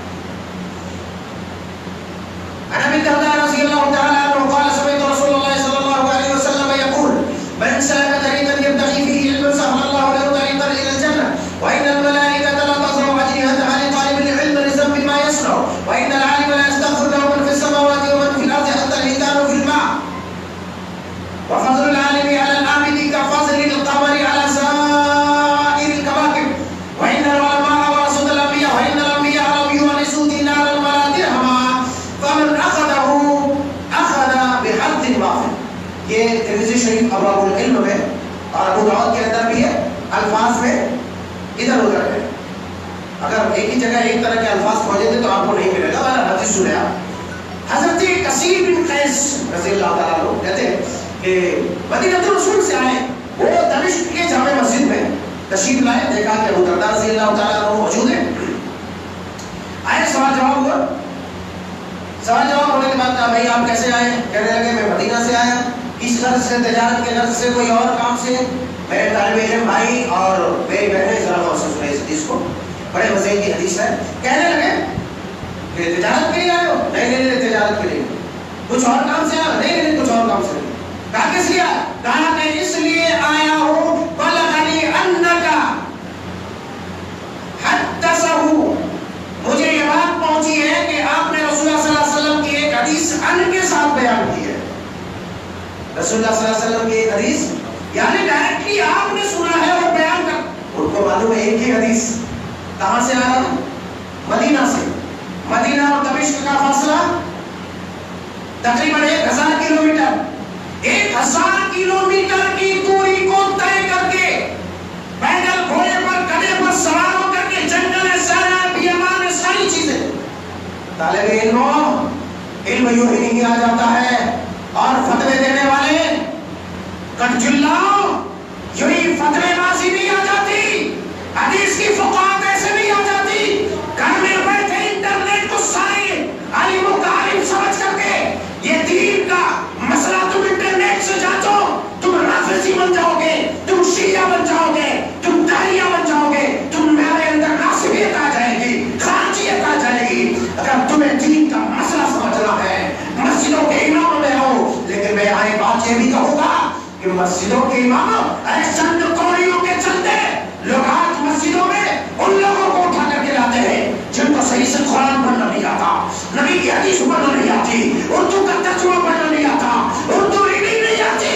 عن ابي الدرداء رضي الله تعالى عنه قال سمعت رسول الله صلى الله عليه وسلم يقول من سلك طريقا يبتغي فيه علما سهل الله له طريقا الى الجنه وان الملائكه لا تضرب اجنحتها لطالب العلم لذنب ما يصنع وان العالم لا يستغفر له من في السماوات ومن في الارض حتى الحيتان في الماء وفضل العالم على العابد كفضل القمر على سائر الكواكب وان العلماء ورثة الانبياء وان الانبياء لم يورثوا دينارا ولا درهما فمن اخذه اخذ بحظ وافر یہ ادھر ادھر ہے. اگر ایک ہی جگہ ایک طرح کے الفاظ پہنچے تھے تو آپ کو نہیں ملے گا. حدیث سنے آپ. حضرت کثیر بن قیس رضی اللہ تعالیٰ عنہ کہتے ہیں کہ مدینہ رسول سے آئے, وہ دمشق کے جامع مسجد میں تشریف لائے, دیکھا کہ ابو درداء رضی اللہ تعالیٰ عنہ موجود ہیں. آئے, سوال جواب ہوا. سوال جواب ہونے کے بعد کہا بھائی آپ کیسے آئے؟ کہنے لگے میں مدینہ سے آیا. کس غرض سے؟ تجارت کے غرض سے, کوئی اور کام سے؟ میرے طالب علم بھائی اور میری بہنیں ذرا غور سے سنیں اس حدیث کو, بڑے مزے کی حدیث ہے. کہنے لگے کہ تجارت کے لیے آئے ہو؟ نہیں, تجارت کے لیے. کچھ اور کام سے آیا؟ نہیں, کچھ اور کام سے. کہا کس لیے؟ کہا کہ اس لیے آیا ہوں بلغنی انکا حدثہ, مجھے یہ بات پہنچی ہے کہ آپ نے رسول اللہ صلی اللہ علیہ وسلم کی ایک حدیث ان کے ساتھ بیان کی ہے. رسول اللہ صلی اللہ علیہ وسلم کی ایک حدیث, یعنی ڈائریکٹلی آپ نے سنا ہے اور بیان کر. ان کو معلوم ہے ایک ہی حدیث کہاں سے آ رہا ہے؟ مدینہ سے. مدینہ اور دمشق کا فاصلہ تقریباً 1000 کلومیٹر. 1000 کلومیٹر کی دوری کو طے کر کے پیدل, گھوڑے پر, گدھے پر سوار ہو کر کے جنگل سہرا بیابان ساری چیزیں. طالب علم یوں ہی نہیں آ جاتا ہے, اور فتوے دینے والے کٹجلاؤ یوں ہی فتوے بازی نہیں آ جاتی. حدیث کی فقاہت ایسے نہیں آ جاتی. گھر میں بیٹھے انٹرنیٹ کو سارے عالموں کا عالم سمجھ کر کے یہ دین کا مسئلہ تم انٹرنیٹ سے جانچو, تم رافضی بن جاؤ گے, تم شیعہ بن جاؤ گے, تم داعیہ بن جاؤ گے, تم میرے اندر ناصبیت آ جائے گی, خارجیت آ جائے گی. اگر تمہیں دین کا مسئلہ سمجھنا ہے مسجدوں کے امام میں رہو. لیکن میں آئے بات یہ بھی کہوں گا کہ مسجدوں کے امام ایسے چند کوڑیوں کے چلتے لوگ آج مسجدوں میں ان لوگوں کو اٹھا کر کے لاتے ہیں جن کو صحیح سے قرآن پڑھنا نہیں آتا, نبی کی حدیث پڑھنا نہیں آتی, اردو کا ترجمہ پڑھنا نہیں آتا, اردو ریڈنگ نہیں آتی.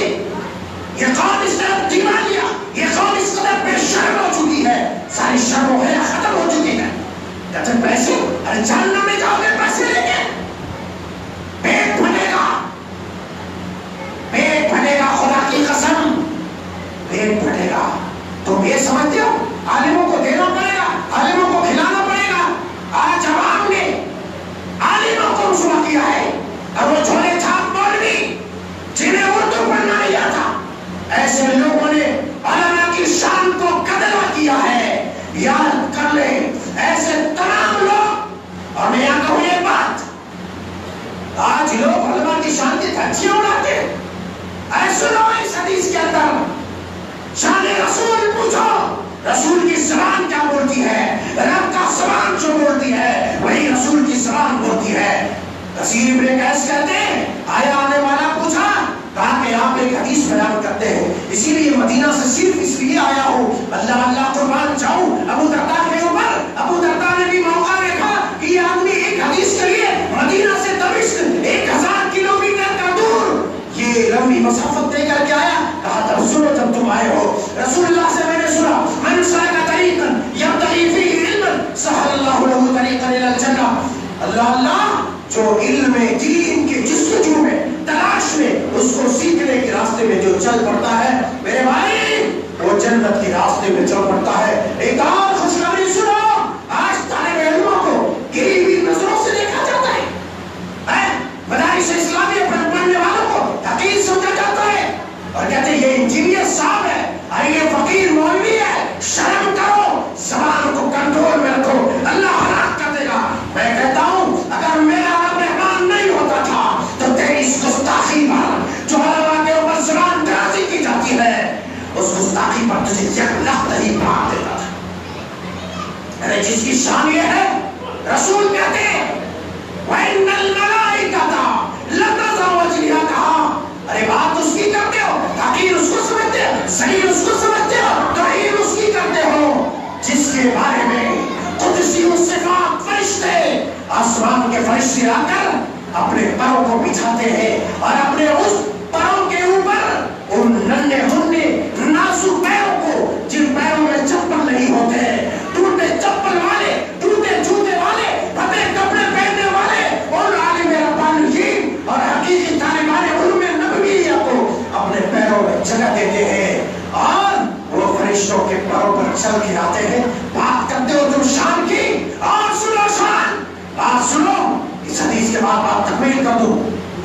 یہ قوم اس طرح دیوانیہ, یہ قوم اس قدر بے شرم ہو چکی ہے, ساری شرم و حیا ختم ہو چکی ہے. کہتے ہیں پیسے, ارے جہنم میں جاؤ گے پیسے لے کے, پیٹ بھرے گا, پیٹ بھرے گا, خدا کی قسم پیٹ بھرے گا. تم یہ سمجھتے ہو عالموں کو دینا پڑے گا, عالموں کو کھلانا پڑے گا. آج عوام نے عالموں کو رسوا کیا ہے, اور وہ چھوڑے چھاپ مولوی جنہیں اردو پڑھنا نہیں آتا, ایسے لوگوں نے علماء کی شان کو قدر کیا ہے. یاد کر لیں ایسے تمام لوگ. اور میں یہاں کہوں یہ بات, آج لوگ علماء کی شان کی دھجیاں اڑاتے ہیں. ایسے لوگ اس حدیث کے اندر شان رسول پوچھو, رسول کی زبان کیا بولتی ہے, رب کا زبان جو بولتی ہے وہی رسول کی زبان بولتی ہے. کثیر ابن قیس کہتے ہیں آیا آنے والا پوچھا, کہا کہ آپ ایک حدیث بیان کرتے ہیں, اسی لیے مدینہ سے صرف اس لیے آیا ہوں, اللہ اللہ قربان جاؤں ابو درداء کے اوپر. ابو درداء نے بھی موقع دیکھا کہ یہ آدمی ایک حدیث کے لیے مدینہ سے دمشق 1000 کلومیٹر کا دور یہ لمبی مسافت طے کر کے آیا. کہا تھا سنو جب تم آئے ہو, رسول اللہ سے میں نے سنا من سلک طریقا یبتغی فیہ علما سہل اللہ لہ طریقا الی الجنہ. اللہ اللہ جو علم دین کے جستجو میں, تلاش میں, اس کو سیکھنے کے راستے میں جو چل پڑتا ہے میرے بھائی وہ جنت کے راستے میں چل پڑتا ہے. ایک اور خوشخبری سنو, آج طالب علموں کو گری ہوئی نظروں سے دیکھا جاتا ہے, مدارس اسلامیہ پڑھنے والوں کو حقیر سمجھا جاتا ہے, اور کہتے ہیں یہ انجینئر صاحب ہے, یہ فقیر مولوی ہے. شرم کرو, زبان کو کنٹرول میں رکھو, اللہ ہلاک کر دے گا. میں کہتا ہوں اگر میرا رب رحمان نہیں ہوتا تھا تو تیری اس گستاخی پر جو علماء کے اوپر زبان درازی کی جاتی ہے اس گستاخی پر تجھے یک لخت نہیں پا دیتا تھا. ارے جس کی شان یہ ہے, رسول کہتے ہیں وَإِنَّ الْمَلَائِكَةَ لَتَضَعُ أَجْنِحَتَهَا. ارے بات اس کی کرتے ہو, تحقیر اس کو سمجھتے ہو, صحیح اس کو سمجھتے ہو, توہین اس کی کرتے ہو جس کے بارے میں قدسی صفات فرشتے آسمان کے فرشتے آ کر اپنے پروں کو بچھاتے ہیں اور اپنے اس پروں کے اوپر ان ننھے منھے نازک پیروں کو, جن پیروں میں چپل نہیں ہوتے, ٹوٹے چپل والے, ٹوٹے جوتے والے, پھٹے کپڑے پہننے والے, ان عالم ربانیین اور حقیقی طالبان علوم نبویہ کو اپنے پیروں میں جگہ دیتے ہیں اور وہ فرشتوں کے پروں پر چل کے آتے ہیں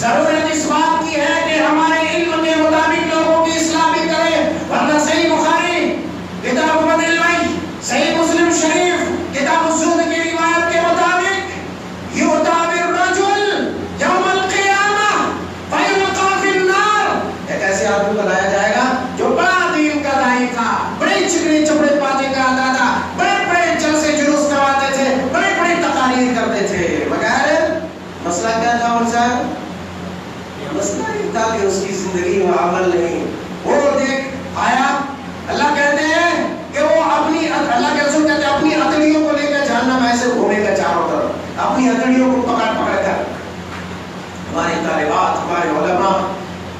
ضرورت اس بات کی ہے کہ ہمارے علم کے مطابق لوگوں کی اصلاح کرے، ورنہ صحیح بخاری کتاب بدل الوحی، صحیح مسلم شریف کتاب الزہد کی روایت کے مطابق یؤتی بالرجل یوم القیامہ فیلقی فی النار، ایک ایسے آدمی کو لایا جائے گا جو بڑا دین کا داعی تھا، بڑے چکنے چپڑے پاتے کا آتا تھا، بڑے بڑے جلسے جلوس کرواتے تھے، بڑے بڑے تقاریر کرتے تھے، مگر مسئلہ کیا تھا ان سے؟ مسئلہ یہ تھا کہ اس کی زندگی میں عمل نہیں۔ وہ دیکھ آیا، اللہ کہتے ہیں کہ وہ اپنی، اللہ کے رسول کہتے ہیں اپنی ہتھیلیوں کو لے کر جہنم ایسے گھومے گا چاروں طرف، اپنی ہتھیلیوں کو پکڑ پکڑ کر۔ ہمارے طالبات، ہمارے علماء،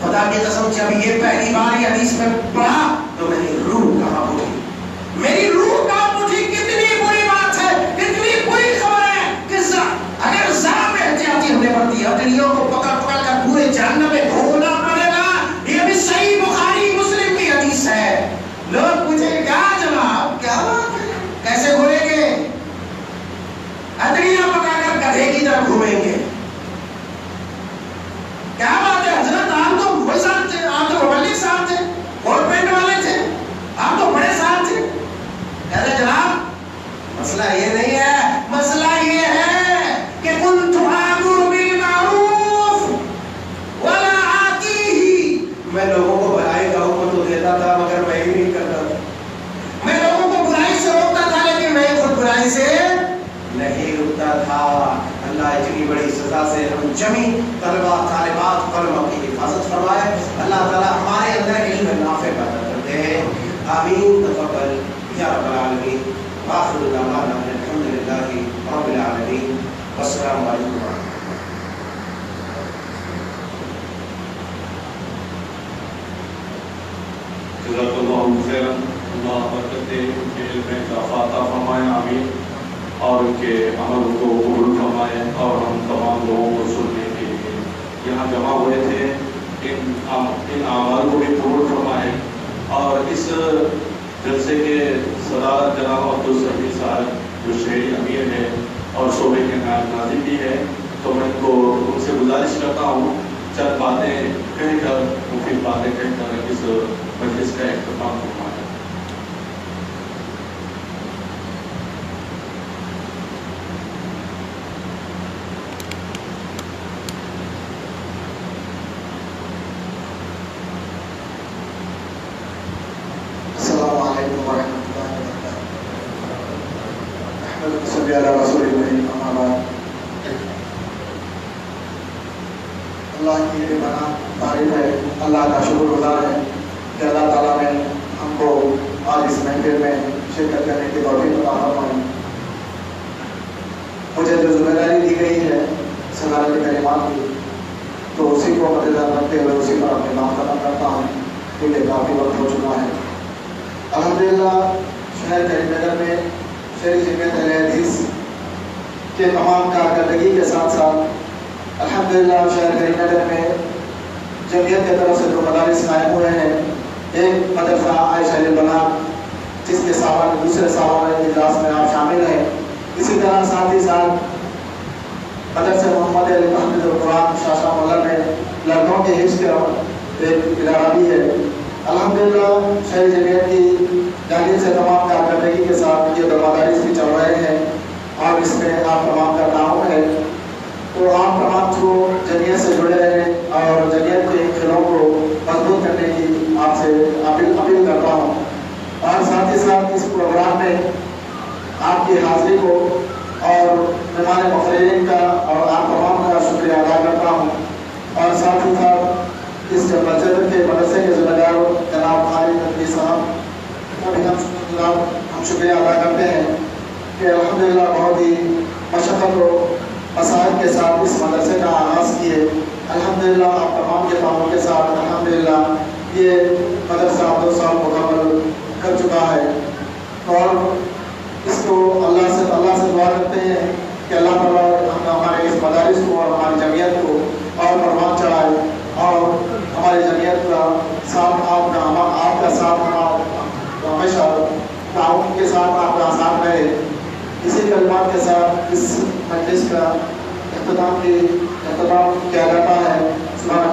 خدا کی قسم جب یہ پہلی بار یہ حدیث میں پڑھا تو میری روح کہاں اٹھی، میری روح کہاں اٹھی، کتنی بری بات ہے، کتنی بری خبر ہے کہ اگر ذرا میں احتیاطی ہم نے برتی ہتھیلیوں کو پکڑ پکڑ کر پورے جہنم میں گھومنا پڑے گا۔ یہ بھی صحیح بخاری مسلم کی حدیث ہے۔ لوگ پوچھیں کیا جناب، کیا بات ہے، کیسے گھومیں گے؟ ہتھیلیاں پکڑ کر گدھے کی طرح گھومیں گے، کیا بات ہے حضرت، آپ تو بڑے صاحب تھے، آپ تو مبلغ صاحب تھے، کوٹ پینٹ والے تھے، آپ تو بڑے صاحب تھے۔ کہتے جناب مسئلہ یہ نہیں ہے، مسئلہ یہ ہے کہ کنت آمر بالمعروف ولا آتیہ، میں لوگوں کو بھلائی کا حکم تو دیتا تھا مگر میں ہی نہیں کرتا تھا، میں لوگوں کو برائی سے روکتا تھا لیکن میں خود برائی سے نہیں رکتا تھا۔ اللہ اتنی بڑی سزا سے ہم جمی طلباء طالبات علماء کی حفاظت فرمائے، اللہ تعالیٰ ہمارے اندر علم نافع پیدا کرتے ہیں، آمین تقبل یا رب العالمین، آخر دعوانا الحمدللہ رب العالمین، والسلام علیکم۔ جزاک اللہ خیرا، اللہ برکت دے، ان کے علم میں اضافہ عطا فرمائے، آمین، اور ان کے عمل کو قبول فرمائے، اور ہم تمام لوگوں کو سننے کے لیے یہاں جمع ہوئے تھے ان اعمال کو بھی قبول فرمائے، اور اس جلسے کے صدارت جناب عبدالسمیع صاحب جو شہری امیر ہے اور صوبے کے نائب ناظم بھی ہے، تو میں ان سے گزارش کرتا ہوں چند باتیں کہہ کر، مفید باتیں کہہ کر اس مجلس کا اختتام فرمائے۔ السلام علیکم ورحمۃ اللہ وبرکاتہ۔ احمد صلی اللہ رسول اللہ، اما بعد۔ اللہ کی یہ بنا تعریف ہے، اللہ کا شکر گزار ہے کہ اللہ تعالیٰ نے ہم کو آج اس محفل میں شرکت کرنے کی توفیق عطا فرمائی۔ مجھے جو ذمہ داری دی گئی ہے صدارت کلمات کی، تو اسی کو مد نظر رکھتے ہوئے اسی پر اپنے کام ختم کرتا ہوں کیونکہ کافی وقت ہو چکا ہے۔ الحمدللہ شہر کریم نگر میں شہری جمعیت اہل حدیث کے تمام کارکردگی کے ساتھ ساتھ الحمدللہ شہر کریم نگر میں جمعیت کی طرف سے جو مدارس قائم ہوئے ہیں، ایک مدرسہ عائشہ البنات جس کے دوسرے سالانہ اجلاس میں آپ شامل ہیں، اسی طرح ساتھ ہی ساتھ مدرسہ محمد علی محمد القرآن شاشہ مولا میں لڑکوں کے حفظ کا ایک ادارہ بھی ہے۔ الحمدللہ شہری جمعیت کی جانب سے تمام کارکردگی کے ساتھ یہ دو مدارس بھی چل رہے ہیں، اور اس میں آپ تمام کا تعاون ہے، تو آپ تمام کو جمعیت سے جڑے رہیں اور جمعیت کے کھیلوں کو مضبوط کرنے کی آپ سے اپیل کرتا ہوں۔ اور ساتھ ہی ساتھ اس پروگرام میں آپ کی حاضری کو اور مہمان مقررین کا اور آپ تمام کا شکریہ ادا کرتا ہوں، اور ساتھ ہی ساتھ اس مسجد کے مدرسے کے ذمہ دار جناب خالد نقوی صاحب کا بھی ہم شکریہ ادا کرتے ہیں کہ الحمدللہ بہت ہی مشقت و مسائل کے ساتھ اس مدرسے کا آغاز کیے۔ الحمدللہ آپ تمام کے تعاون کے ساتھ الحمدللہ یہ مدرسہ 2 سال مکمل کر چکا ہے، اور اس کو اللہ سے دعا کرتے ہیں کہ اللہ تعالیٰ ہمارے اس مدارس کو اور ہماری جمعیت کو اور پروان چڑھائے، اور ہماری جمعیت کا ساتھ آپ کا ساتھ ہمیشہ تعاون کے ساتھ آپ کا ساتھ رہے۔ اسی کلمات کے ساتھ اس مجلس کا اختتام تمام کیا جاتا ہے. سبحان